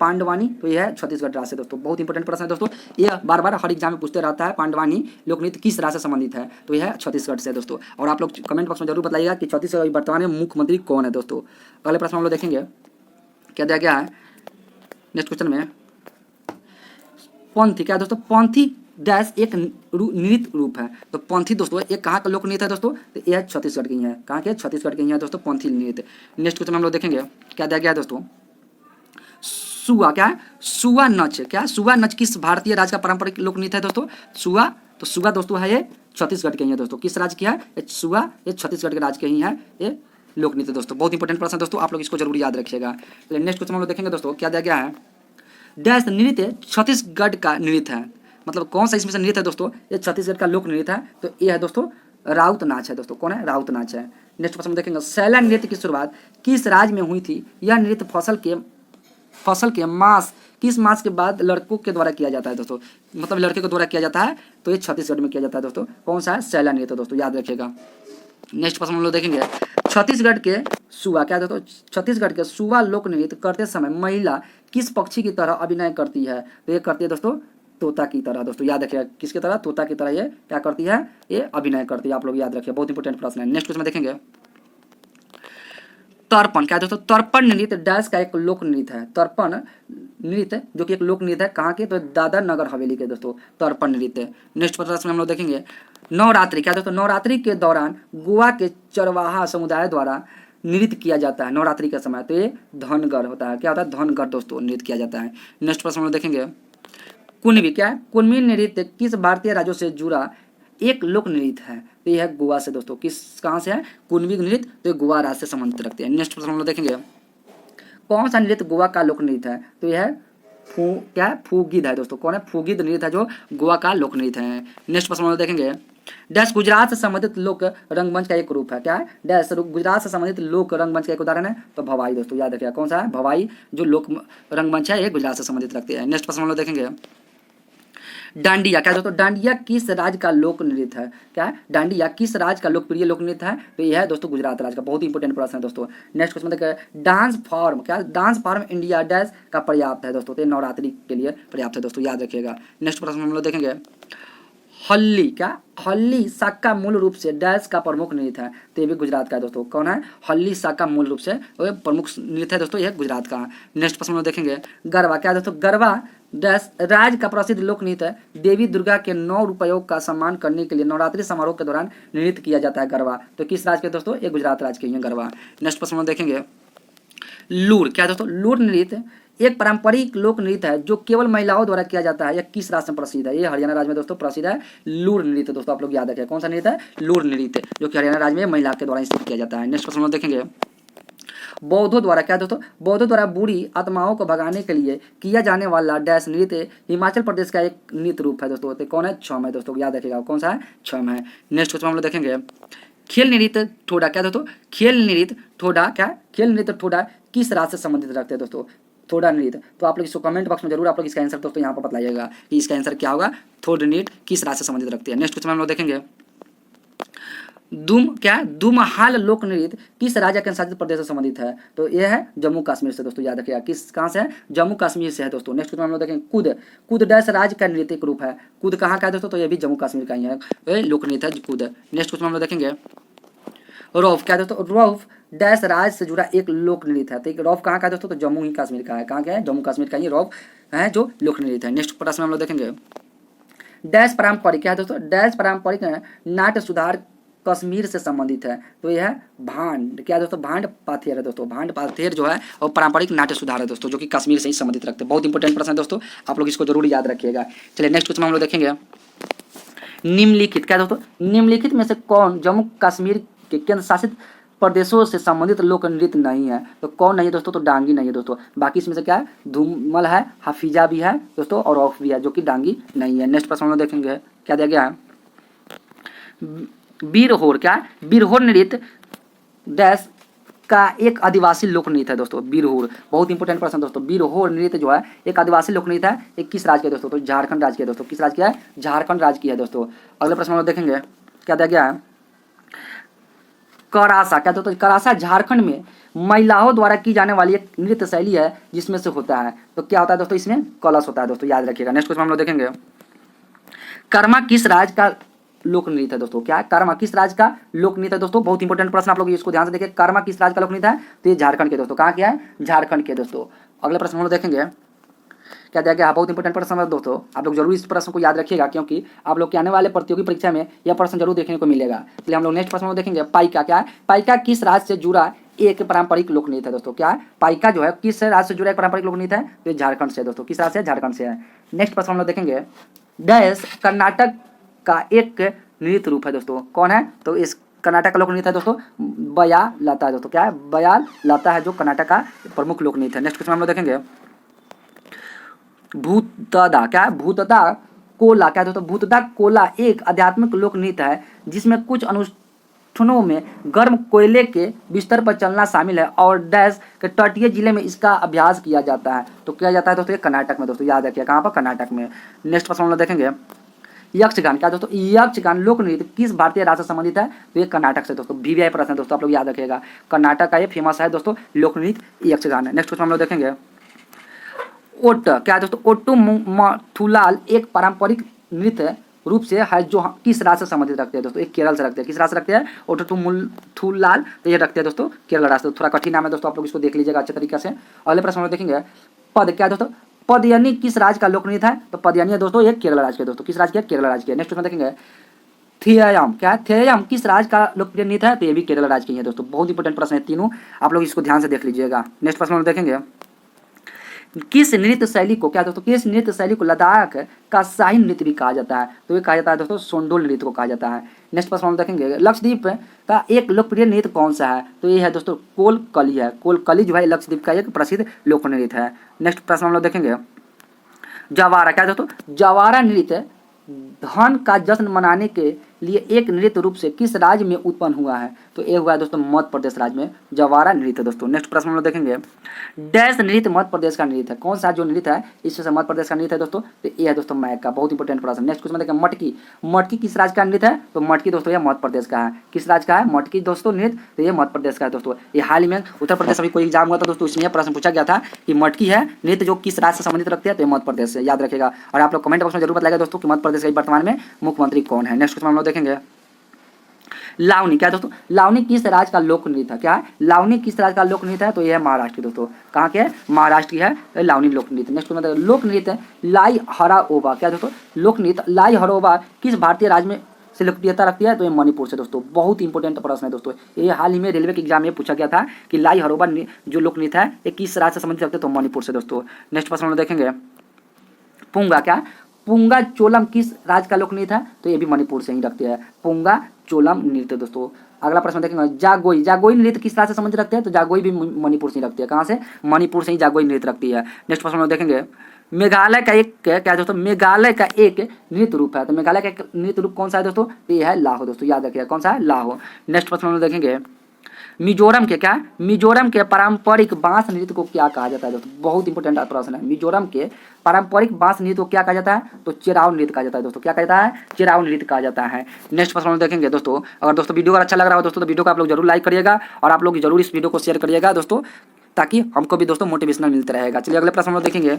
पांडवानी, तो यह है छत्तीसगढ़ राज्य से दोस्तों। बहुत इंपॉर्टेंट प्रश्न है दोस्तों, ये बार बार हर एग्जाम में पूछते रहता है पांडवानी लोक नृत्य किस राज्य से संबंधित है? तो यह है छत्तीसगढ़ से दोस्तों। और आप लोग कमेंट बॉक्स में जरूर बताइएगा कि छत्तीसगढ़ वर्तमान में मुख्यमंत्री कौन है दोस्तों। अगले प्रश्न हम लोग देखेंगे क्या दिया गया है नेक्स्ट क्वेश्चन में पंथी, क्या दोस्तों पंथी डैश एक नृत्य रूप है। तो पंथी दोस्तों एक कहाँ का लोक नृत्य है दोस्तों? तो यह छत्तीसगढ़ की है। कहाँ के? छत्तीसगढ़ की है दोस्तों पंथी नृत्य। नेक्स्ट क्वेश्चन हम लोग देखेंगे क्या दिया गया है दोस्तों सुआ, क्या है? सुआ नच, क्या सुआ नच किस भारतीय राज्य का पारंपरिक लोक नृत्य है दोस्तों? सुआ, तो सुआ दोस्तों है ये छत्तीसगढ़ के ही है दोस्तों। किस राज्य की है? ये सुआ ये छत्तीसगढ़ के राज्य के ही है ये लोक नृत्य दोस्तों। बहुत इंपॉर्टेंट प्रश्न है दोस्तों, आप लोग इसको जरूर याद रखिएगा। नेक्स्ट क्वेश्चन हम लोग देखेंगे दोस्तों क्या दिया गया है डैश नृत्य छत्तीसगढ़ का नृत्य है। मतलब कौन सा इसमें से नृत्य है दोस्तों? ये छत्तीसगढ़ का लोक नृत्य है। तो ये है दोस्तों राउत नाच है दोस्तों। कौन है? राउत नाच है। नेक्स्ट क्वेश्चन देखेंगे सैला नृत्य की शुरुआत किस राज्य में हुई थी? यह नृत्य फसल के मास किस मास के बाद लड़कों के द्वारा किया जाता है दोस्तों? मतलब लड़के के द्वारा किया जाता है, तो ये छत्तीसगढ़ में किया जाता है दोस्तों। कौन सा है? सैला नृत्य दोस्तों, याद रखिएगा। नेक्स्ट प्रश्न हम लोग देखेंगे छत्तीसगढ़ के सुआ, क्या दोस्तों छत्तीसगढ़ के सुआ लोक नृत्य करते समय महिला किस पक्षी की तरह अभिनय करती है? तो ये करती है दोस्तों तोता की तरह दोस्तों, याद रखिएगा किसकी तरह? तोता की तरह ये क्या करती है? ये अभिनय करती है। आप लोग याद रखिए बहुत इंपॉर्टेंट प्रश्न है। नेक्स्ट क्वेश्चन में देखेंगे तर्पण, क्या दोस्तों तर्पण नृत्य डैश का एक लोक नृत्य है। तर्पण नृत्य जो कि एक लोक नृत्य है कहाँ के? तो दादर नगर हवेली के दोस्तों तर्पण नृत्य। नेक्स्ट प्रश्न में हम लोग देखेंगे नवरात्रि, क्या दोस्तों नवरात्रि के दौरान गोवा के चरवाहा समुदाय द्वारा नृत्य किया जाता है नवरात्रि के समय, तो ये धनगर होता है। क्या होता है? धनगर दोस्तों नृत्य किया जाता है। नेक्स्ट प्रश्न हम लोग देखेंगे कुणबी। क्या है? कुणबी नृत्य किस भारतीय राज्यों से जुड़ा एक लोक नृत्य है? तो यह है गोवा से दोस्तों। किस कहाँ से है? कुणबी नृत्य, तो गोवा राज्य से संबंधित रखते हैं। नेक्स्ट प्रश्न हम लोग देखेंगे कौन सा नृत्य गोवा का लोक नृत्य है? तो यह है क्या है? फूगिद है दोस्तों। कौन है? फूगिद नृत्य है जो गोवा का लोक नृत्य है। नेक्स्ट प्रश्न हम लोग देखेंगे डैश गुजरात से संबंधित लोक रंगमंच का एक रूप है। क्या है? डैश गुजरात से संबंधित लोक रंगमंच का एक उदाहरण है, तो भवाई दोस्तों, याद रखिएगा कौन सा है? भवाई जो लोक रंगमंच है ये गुजरात से संबंधित रखते हैं। नेक्स्ट प्रश्न हम लोग देखेंगे डांडिया। क्या दोस्तों? डांडिया किस राज्य का लोक नृत्य है? क्या है? डांडिया किस राज्य का लोकप्रिय लोक नृत्य है? तो यह है दोस्तों गुजरात राज्य का। बहुत ही इंपॉर्टेंट प्रश्न है दोस्तों। नेक्स्ट क्वेश्चन देखिए डांस फॉर्म। क्या डांस फॉर्म इंडिया डैश का पर्याप्त है दोस्तों? तो नवरात्रि के लिए पर्याप्त है दोस्तों, याद रखिएगा। नेक्स्ट प्रश्न हम लोग देखेंगे हल्ली। क्या? हल्ली साका मूल रूप से डैश का प्रमुख नृत्य है, तो ये भी गुजरात का है दोस्तों। कौन है? हल्ली साका मूल रूप से प्रमुख नृत्य है दोस्तों, यह गुजरात का। नेक्स्ट प्रश्न में देखेंगे गरबा। क्या दोस्तों? गरबा डैश राज्य का प्रसिद्ध लोक नृत्य है। देवी दुर्गा के 9 रुपयों का सम्मान करने के लिए नवरात्रि समारोह के दौरान नृत्य किया जाता है गरबा, तो किस राज्य के दोस्तों? ये गुजरात राज्य के ही है गरबा। नेक्स्ट प्रश्न में देखेंगे लूर। क्या दोस्तों? लूर नृत्य एक पारंपरिक लोक नृत्य है जो केवल महिलाओं द्वारा किया जाता है। यह किस राज्य में प्रसिद्ध है? ये हरियाणा राज्य में दोस्तों प्रसिद्ध है लूर नृत्य दोस्तों, आप लोग याद रखें कौन सा नृत्य है? लूर नृत्य, जो कि हरियाणा राज्य में महिला के द्वारा किया जाता है। नेक्स्ट प्रश्न देखेंगे बौद्धों द्वारा। क्या दोस्तों? बौद्धों द्वारा बुरी आत्माओं को भगाने के लिए किया जाने वाला डैश नृत्य हिमाचल प्रदेश का एक नृत्य रूप है दोस्तों, तो कौन है? छम है दोस्तों, याद रखिएगा कौन सा है? छम है। नेक्स्ट क्वेश्चन हम लोग देखेंगे खेल नृत्य ठोडा। क्या दोस्तों? खेल नृत्य ठोडा। क्या? खेल नृत्य ठोडा किस राज्य से संबंधित रखते हैं दोस्तों? थोड़ा नृत्य, तो आप लोग इसको कमेंट बॉक्स में जरूर आप लोग इसका आंसर दोस्तों यहाँ पर बताइएगा कि इसका आंसर क्या होगा। थोड़ा नृत्य किस राज्य से संबंधित रखते हैं। नेक्स्ट क्वेश्चन हम लोग देखेंगे दुम। क्या है? दुमहाल लोक नृत्य किस राज्य के शासित प्रदेश से संबंधित है? तो यह है जम्मू कश्मीर से दोस्तों, याद रखिएगा किस कहाँ से है? जम्मू कश्मीर से है दोस्तों। नेक्स्ट क्वेश्चन हम लोग देखेंगे कूद। कूद डैश राज्य का नृत्य रूप है। कूद कहाँ का है दोस्तों? तो ये भी जम्मू कश्मीर का ही है, ये लोक नृत्य है कूद। नेक्स्ट क्वेश्चन हम लोग देखेंगे रौफ। क्या दोस्तों? रौफ डैश राज्य से जुड़ा एक लोक नृत्य है, तो रौफ कहाँ का है दोस्तों? तो जम्मू ही कश्मीर का है। कहाँ का है? जम्मू कश्मीर का ही रौफ है जो लोक नृत्य है। नेक्स्ट प्रश्न हम लोग देखेंगे डैश पारंपरिक। क्या है दोस्तों? डैश पारंपरिक नाट्य सुधार कश्मीर से संबंधित है, तो यह है भांड। क्या दोस्तों? भांड पाथेर है दोस्तों। भांड पाथेर जो है वो पारंपरिक नाट्य सुधार है दोस्तों, जो कि कश्मीर से ही संबंधित रखते हैं। बहुत इंपॉर्टेंट प्रश्न है दोस्तों, आप लोग इसको जरूर याद रखिएगा। चलिए नेक्स्ट क्वेश्चन हम लोग देखेंगे निम्नलिखित। क्या दोस्तों? निम्नलिखित में से कौन जम्मू कश्मीर के केंद्र शासित प्रदेशों से संबंधित लोक नृत्य नहीं है? तो कौन नहीं है दोस्तों? तो डांगी नहीं है दोस्तों। बाकी इसमें से क्या है? धूमल है, हफीजा भी है दोस्तों और औफ भी है, जो कि डांगी नहीं है। नेक्स्ट प्रश्न हम लोग देखेंगे क्या दिया गया है बीरहोर। क्या है? बीरहोर नृत्य डैश का एक आदिवासी लोक नृत्य है दोस्तों। बीरहोर बहुत इंपॉर्टेंट प्रश्न दोस्तों। बीरहोर नृत्य जो है एक आदिवासी लोक नृत्य है, एक किस राज्य के दोस्तों? तो झारखंड राज्य के दोस्तों। किस राज्य का है? झारखंड राज्य की है दोस्तों। अगले प्रश्न हम लोग देखेंगे क्या दिया गया है करासा। क्या दोस्तों? करासा झारखंड में महिलाओं द्वारा की जाने वाली एक नृत्य शैली है जिसमें से होता है, तो क्या होता है दोस्तों? इसमें कलश होता है दोस्तों, याद रखिएगा। नेक्स्ट क्वेश्चन हम लोग देखेंगे कर्मा किस राज्य का लोक नृत्य है दोस्तों? क्या है? कर्मा किस राज्य का लोक नृत्य है दोस्तों? बहुत इंपॉर्टेंट प्रश्न, आप लोग इसको ध्यान से देखिए। कर्मा किस राज्य का लोक नृत्य है? तो ये झारखंड के दोस्तों। कहाँ क्या है? झारखंड के दोस्तों। अगले प्रश्न हम लोग देखेंगे क्या दिया गया? बहुत इंपॉर्टेंट प्रश्न है दोस्तों, आप लोग जरूर इस प्रश्न को याद रखिएगा क्योंकि आप लोग के आने वाले प्रतियोगी परीक्षा में यह प्रश्न जरूर देखने को मिलेगा। इसलिए हम लोग नेक्स्ट प्रश्न में देखेंगे पाइका। क्या है? पाइका किस राज्य से जुड़ा एक पारंपरिक लोक नृत्य है दोस्तों? क्या है? पाइका जो है किस राज्य से जुड़ा एक पारंपरिक लोक नृत्य है? तो झारखंड से दोस्तों। किस राज्य से? झारखंड से है। नेक्स्ट प्रश्न हम लोग देखेंगे डैश कर्नाटक का एक नृत्य रूप है दोस्तों। कौन है? तो इस कर्नाटक का लोक नृत्य है दोस्तों बया लता है दोस्तों। क्या है? बया लता है जो कर्नाटक का प्रमुख लोक नृत्य है। नेक्स्ट क्वेश्चन हम लोग देखेंगे भूतदा। क्या है? भूतदा कोला। क्या दोस्तों? भूतदा कोला एक आध्यात्मिक लोक नृत्य है जिसमें कुछ अनुष्ठानों में गर्म कोयले के बिस्तर पर चलना शामिल है और डैश के तटीय जिले में इसका अभ्यास किया जाता है, तो किया जाता है दोस्तों ये कर्नाटक में दोस्तों, याद रखिए कहाँ पर? कर्नाटक में। नेक्स्ट प्रश्न हम लोग देखेंगे यक्षगान। क्या दोस्तों? यक्षगान लोक नृत्य किस भारतीय राज्य से संबंधित है? तो ये कर्नाटक से दोस्तों। वीवीआई प्रश्न है दोस्तों, आप लोग याद रखिएगा। कर्नाटक का ये फेमस है दोस्तों लोक नृत्य यक्षगान है। नेक्स्ट क्वेश्चन हम लोग देखेंगे ओट। क्या है दोस्तों? ओट्टू मथुलाल एक पारंपरिक नृत्य रूप से है जो किस राज्य से संबंधित रखते हैं दोस्तों? एक केरल से रखते हैं। किस राज्य से रखते हैं? ओट्टू मथुलाल, तो ये रखते हैं दोस्तों केरल राज्य से। थोड़ा कठिन नाम है दोस्तों, आप लोग इसको देख लीजिएगा अच्छे तरीके से। अगले प्रश्न में देखेंगे पद। क्या है दोस्तों? पदयानी किस राज्य का लोक नृत्य है? तो पदयानी है दोस्तों ये केरल राज्य के दोस्तों। किस राज्य के? केरल राज्य के। नेक्स्ट में देखेंगे थेयम, क्या है थेयम किस राज्य का लोकप्रिय नृत्य है? तो ये भी केरल राज्य की है दोस्तों। बहुत इंपॉर्टेंट प्रश्न है तीनों, आप लोग इसको ध्यान से देख लीजिएगा। नेक्स्ट प्रश्न हम देखेंगे, किस नृत्य शैली को, क्या दोस्तों, किस नृत्य शैली को लद्दाख का शाही नृत्य भी कहा जाता है? तो ये कहा जाता है दोस्तों सोंडोल नृत्य को कहा जाता है। नेक्स्ट प्रश्न हम देखेंगे, लक्षद्वीप का एक लोकप्रिय नृत्य कौन सा है? तो ये है दोस्तों कोलकली है। कोलकली जो है लक्षद्वीप का एक प्रसिद्ध लोक नृत्य है। नेक्स्ट प्रश्न हम लोग देखेंगे, जवारा, क्या दोस्तों, जवारा नृत्य धन का जश्न मनाने के लिए एक नृत्य रूप से किस राज्य में उत्पन्न हुआ है? तो ये हुआ है दोस्तों मध्य प्रदेश राज्य में जवारा नृत्य दोस्तों। नेक्स्ट प्रश्न हम लोग देखेंगे, डैश नृत्य मध्य प्रदेश का नृत्य है, कौन सा जो नृत्य है इससे मध्य प्रदेश का नृत्य है दोस्तों? तो ये है दोस्तों मैक का। बहुत इंपॉर्टेंट प्रश्न। नेक्स्ट क्वेश्चन देखेंगे, मटकी, मटकी किस राज्य का नृत्य है? तो मटकी दोस्तों ये मध्य प्रदेश का है। किस राज्य का है मटकी दोस्तों नृत्य? तो ये मध्य प्रदेश का है दोस्तों। ये हाल ही में उत्तर प्रदेश अभी कोई एग्जाम हुआ था दोस्तों, इसमें प्रश्न पूछा गया था कि मटकी है नृत्य जो किस राज्य से संबंधित रखते हैं? तो ये मध्य प्रदेश से, याद रखेगा। और आप लोग कमेंट बॉक्स में जरूर बताइएगा दोस्तों कि मध्य प्रदेश के वर्तमान में मुख्यमंत्री कौन है। नेक्स्ट क्वेश्चन हम लोग देखेंगे, लावनी, क्या दोस्तों, लावनी किस राज्य का लोक नृत्य है? क्या है लावनी किस राज्य का लोक नृत्य है? तो यह है महाराष्ट्र की दोस्तों। कहाँ के है? महाराष्ट्र की है लावनी लोक नृत्य। नेक्स्ट मतलब लोक नृत्य लाई हराओबा, क्या दोस्तों, लोक नृत्य लाई हराओबा किस भारतीय राज्य में से लोकप्रियता रखती है? तो ये मणिपुर से दोस्तों। बहुत इंपॉर्टेंट प्रश्न है दोस्तों, ये हाल ही में रेलवे के एग्जाम में पूछा गया था कि लाई हराओबा जो लोक नृत्य है ये किस राज्य से संबंधित रखते हैं? तो मणिपुर से दोस्तों। नेक्स्ट प्रश्न हम देखेंगे, पुंगा, क्या पुंगा चोलम किस राज्य का लोक नृत्य है? तो ये भी मणिपुर से ही रखते हैं, पुंगा चोलम नृत्य दोस्तों। अगला प्रश्न देखेंगे, जागोई, जागोई नृत्य किस राज्य से संबंधित रखते हैं? तो जागोई भी मणिपुर से ही रखती है। कहाँ से? मणिपुर से ही जागोई नृत्य रखती है। नेक्स्ट प्रश्न देखेंगे, मेघालय का एक, क्या दोस्तों, मेघालय का एक नृत्य रूप है। तो मेघालय का एक नृत्य रूप कौन सा है दोस्तों? तो ये है लाहो दोस्तों, याद रखिएगा कौन सा है? लाहो। नेक्स्ट प्रश्न हम देखेंगे, मिजोरम के, क्या मिजोरम के पारंपरिक बांस नृत्य को क्या कहा जाता है दोस्तों? बहुत इंपॉर्टेंट प्रश्न है। मिजोरम के पारंपरिक बांस नृत्य को क्या कहा जाता है? तो चेराव नृत्य कहा जाता है दोस्तों। क्या कहता है? चेराव नृत्य कहा जाता है। नेक्स्ट प्रश्न हम देखेंगे दोस्तों, अगर दोस्तों वीडियो अगर अच्छा लग रहा हो दोस्तों तो वीडियो को आप लोग जरूर लाइक करिएगा और आप लोग जरूर इस वीडियो को शेयर करिएगा दोस्तों, ताकि हमको भी दोस्तों मोटिवेशनल मिलता रहेगा। चलिए अगले प्रश्न हम लोग देखेंगे,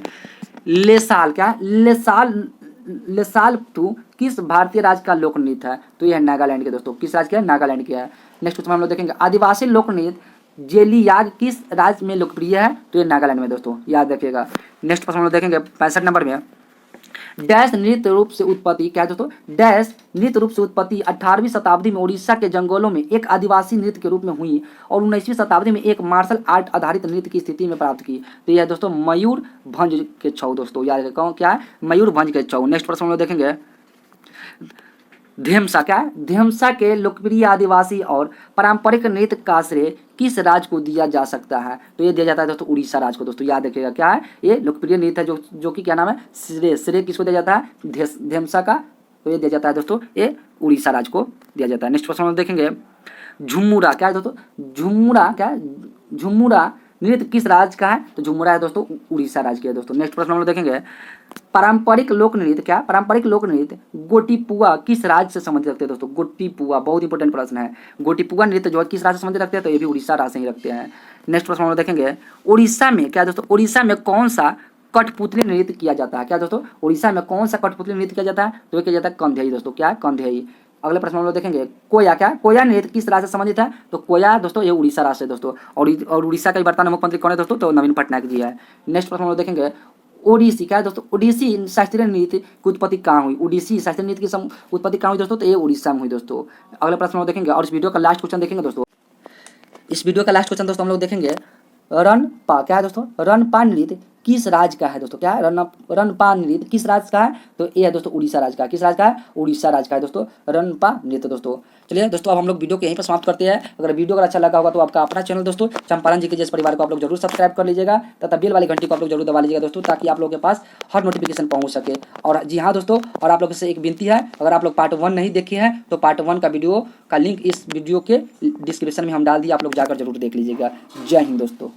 लेसाल, क्या लेसाल, लेसाल तू किस भारतीय राज्य का लोक नृत्य है? तो यह है नागालैंड के दोस्तों। किस राज्य के है? नागालैंड के है। नेक्स्ट क्वेश्चन हम लोग देखेंगे, आदिवासी लोक नृत्य जेलियाग किस राज्य में लोकप्रिय है? तो ये नागालैंड में दोस्तों, याद रखिएगा। नेक्स्ट प्रश्न हम लोग देखेंगे 65 नंबर में, डैश नृत्य रूप से उत्पत्ति, क्या दोस्तों, डैश नृत्य रूप से उत्पत्ति 18वीं शताब्दी में उड़ीसा के जंगलों में एक आदिवासी नृत्य के रूप में हुई और 19वीं शताब्दी में एक मार्शल आर्ट आधारित नृत्य की स्थिति में प्राप्त की। तो यह दोस्तों मयूर भंज के छौ दोस्तों, याद रखेगा क्या है? मयूर भंज के छौ। नेक्स्ट प्रश्न हम लोग देखेंगे, धेमसा, क्या धेमसा के लोकप्रिय आदिवासी और पारंपरिक नृत्य का श्रेय किस राज्य को दिया जा सकता है? तो ये दिया जाता है दोस्तों उड़ीसा राज्य को दोस्तों, याद रखिएगा क्या है? ये लोकप्रिय नृत्य है जो कि क्या नाम है? श्रेय। श्रेय किसको दिया जाता है? धेमसा का। तो ये दिया जाता है दोस्तों ये उड़ीसा राज्य को दिया जाता है। नेक्स्ट प्रश्न हम देखेंगे, झुमुरा, क्या है दोस्तों, झुमुरा, क्या झुमुरा नृत्य किस राज्य का है? तो झुमुरा है दोस्तों उड़ीसा राज्य की है दोस्तों। नेक्स्ट प्रश्न हम लोग देखेंगे, पारंपरिक लोक नृत्य, क्या पारंपरिक लोक नृत्य गोटीपुआ किस राज्य से संबंधित रखते हैं दोस्तों? गोटीपुआ, बहुत इंपॉर्टेंट प्रश्न है। गोटीपुआ नृत्य जो है किस राज्य से संबंधित रखते हैं? तो ये भी उड़ीसा राज्य से ही रखते हैं। नेक्स्ट प्रश्न हम लोग देखेंगे, उड़ीसा में, क्या दोस्तों, उड़ीसा में कौन सा कठपुतली नृत्य किया जाता है? क्या दोस्तों, उड़ीसा में कौन सा कठपुतली नृत्य किया जाता है? तो ये किया जाता है कंधेई दोस्तों। क्या है? कंधेई। अगले प्रश्न हम लोग देखेंगे, कोया, क्या कोया नृत्य किस राज्य से संबंधित है? तो कोया दोस्तों ये उड़ीसा राज्य से दोस्तों। और उड़ीसा का वर्तमान मुख्यमंत्री कौन है दोस्तों? तो नवीन पटनायक जी है। नेक्स्ट प्रश्न हम लोग देखेंगे, ओडिसी, क्या है दोस्तों, ओडिसी शास्त्रीय नृत्य की उत्पत्ति कहाँ हुई? ओडिसी शास्त्रीय नृत्य की उत्पत्ति कहाँ हुई दोस्तों? तो ये उड़ीसा में हुई दोस्तों। अगले प्रश्न हम देखेंगे और इस वीडियो का लास्ट क्वेश्चन देखेंगे दोस्तों। इस वीडियो का लास्ट क्वेश्चन दोस्तों हम लोग देखेंगे, रनपा, क्या है दोस्तों, रनपा नृत्य किस राज्य का है दोस्तों? क्या है? रनपा नृत्य किस राज्य का है? तो ये है दोस्तों उड़ीसा राज्य का। किस राज्य का है? उड़ीसा राज्य का है दोस्तों रनपा नृत्य दोस्तों। चलिए दोस्तों अब हम लोग वीडियो को यहीं पर समाप्त करते हैं। अगर वीडियो अगर अच्छा लगा होगा तो आपका अपना चैनल दोस्तों चंपारण जी के जैसे परिवार को आप लोग जरूर सब्सक्राइब कर लीजिएगा तथा बेल वाली घंटी को आप लोग जरूर दबा लीजिएगा दोस्तों, ताकि आप लोगों के पास हर नोटिफिकेशन पहुंच सके। और जी हाँ दोस्तों, और आप लोगों से एक विनती है, अगर आप लोग पार्ट 1 नहीं देखे हैं तो पार्ट 1 का वीडियो का लिंक इस वीडियो के डिस्क्रिप्शन में हम डाल दिए, आप लोग जाकर जरूर देख लीजिएगा। जय हिंद दोस्तों।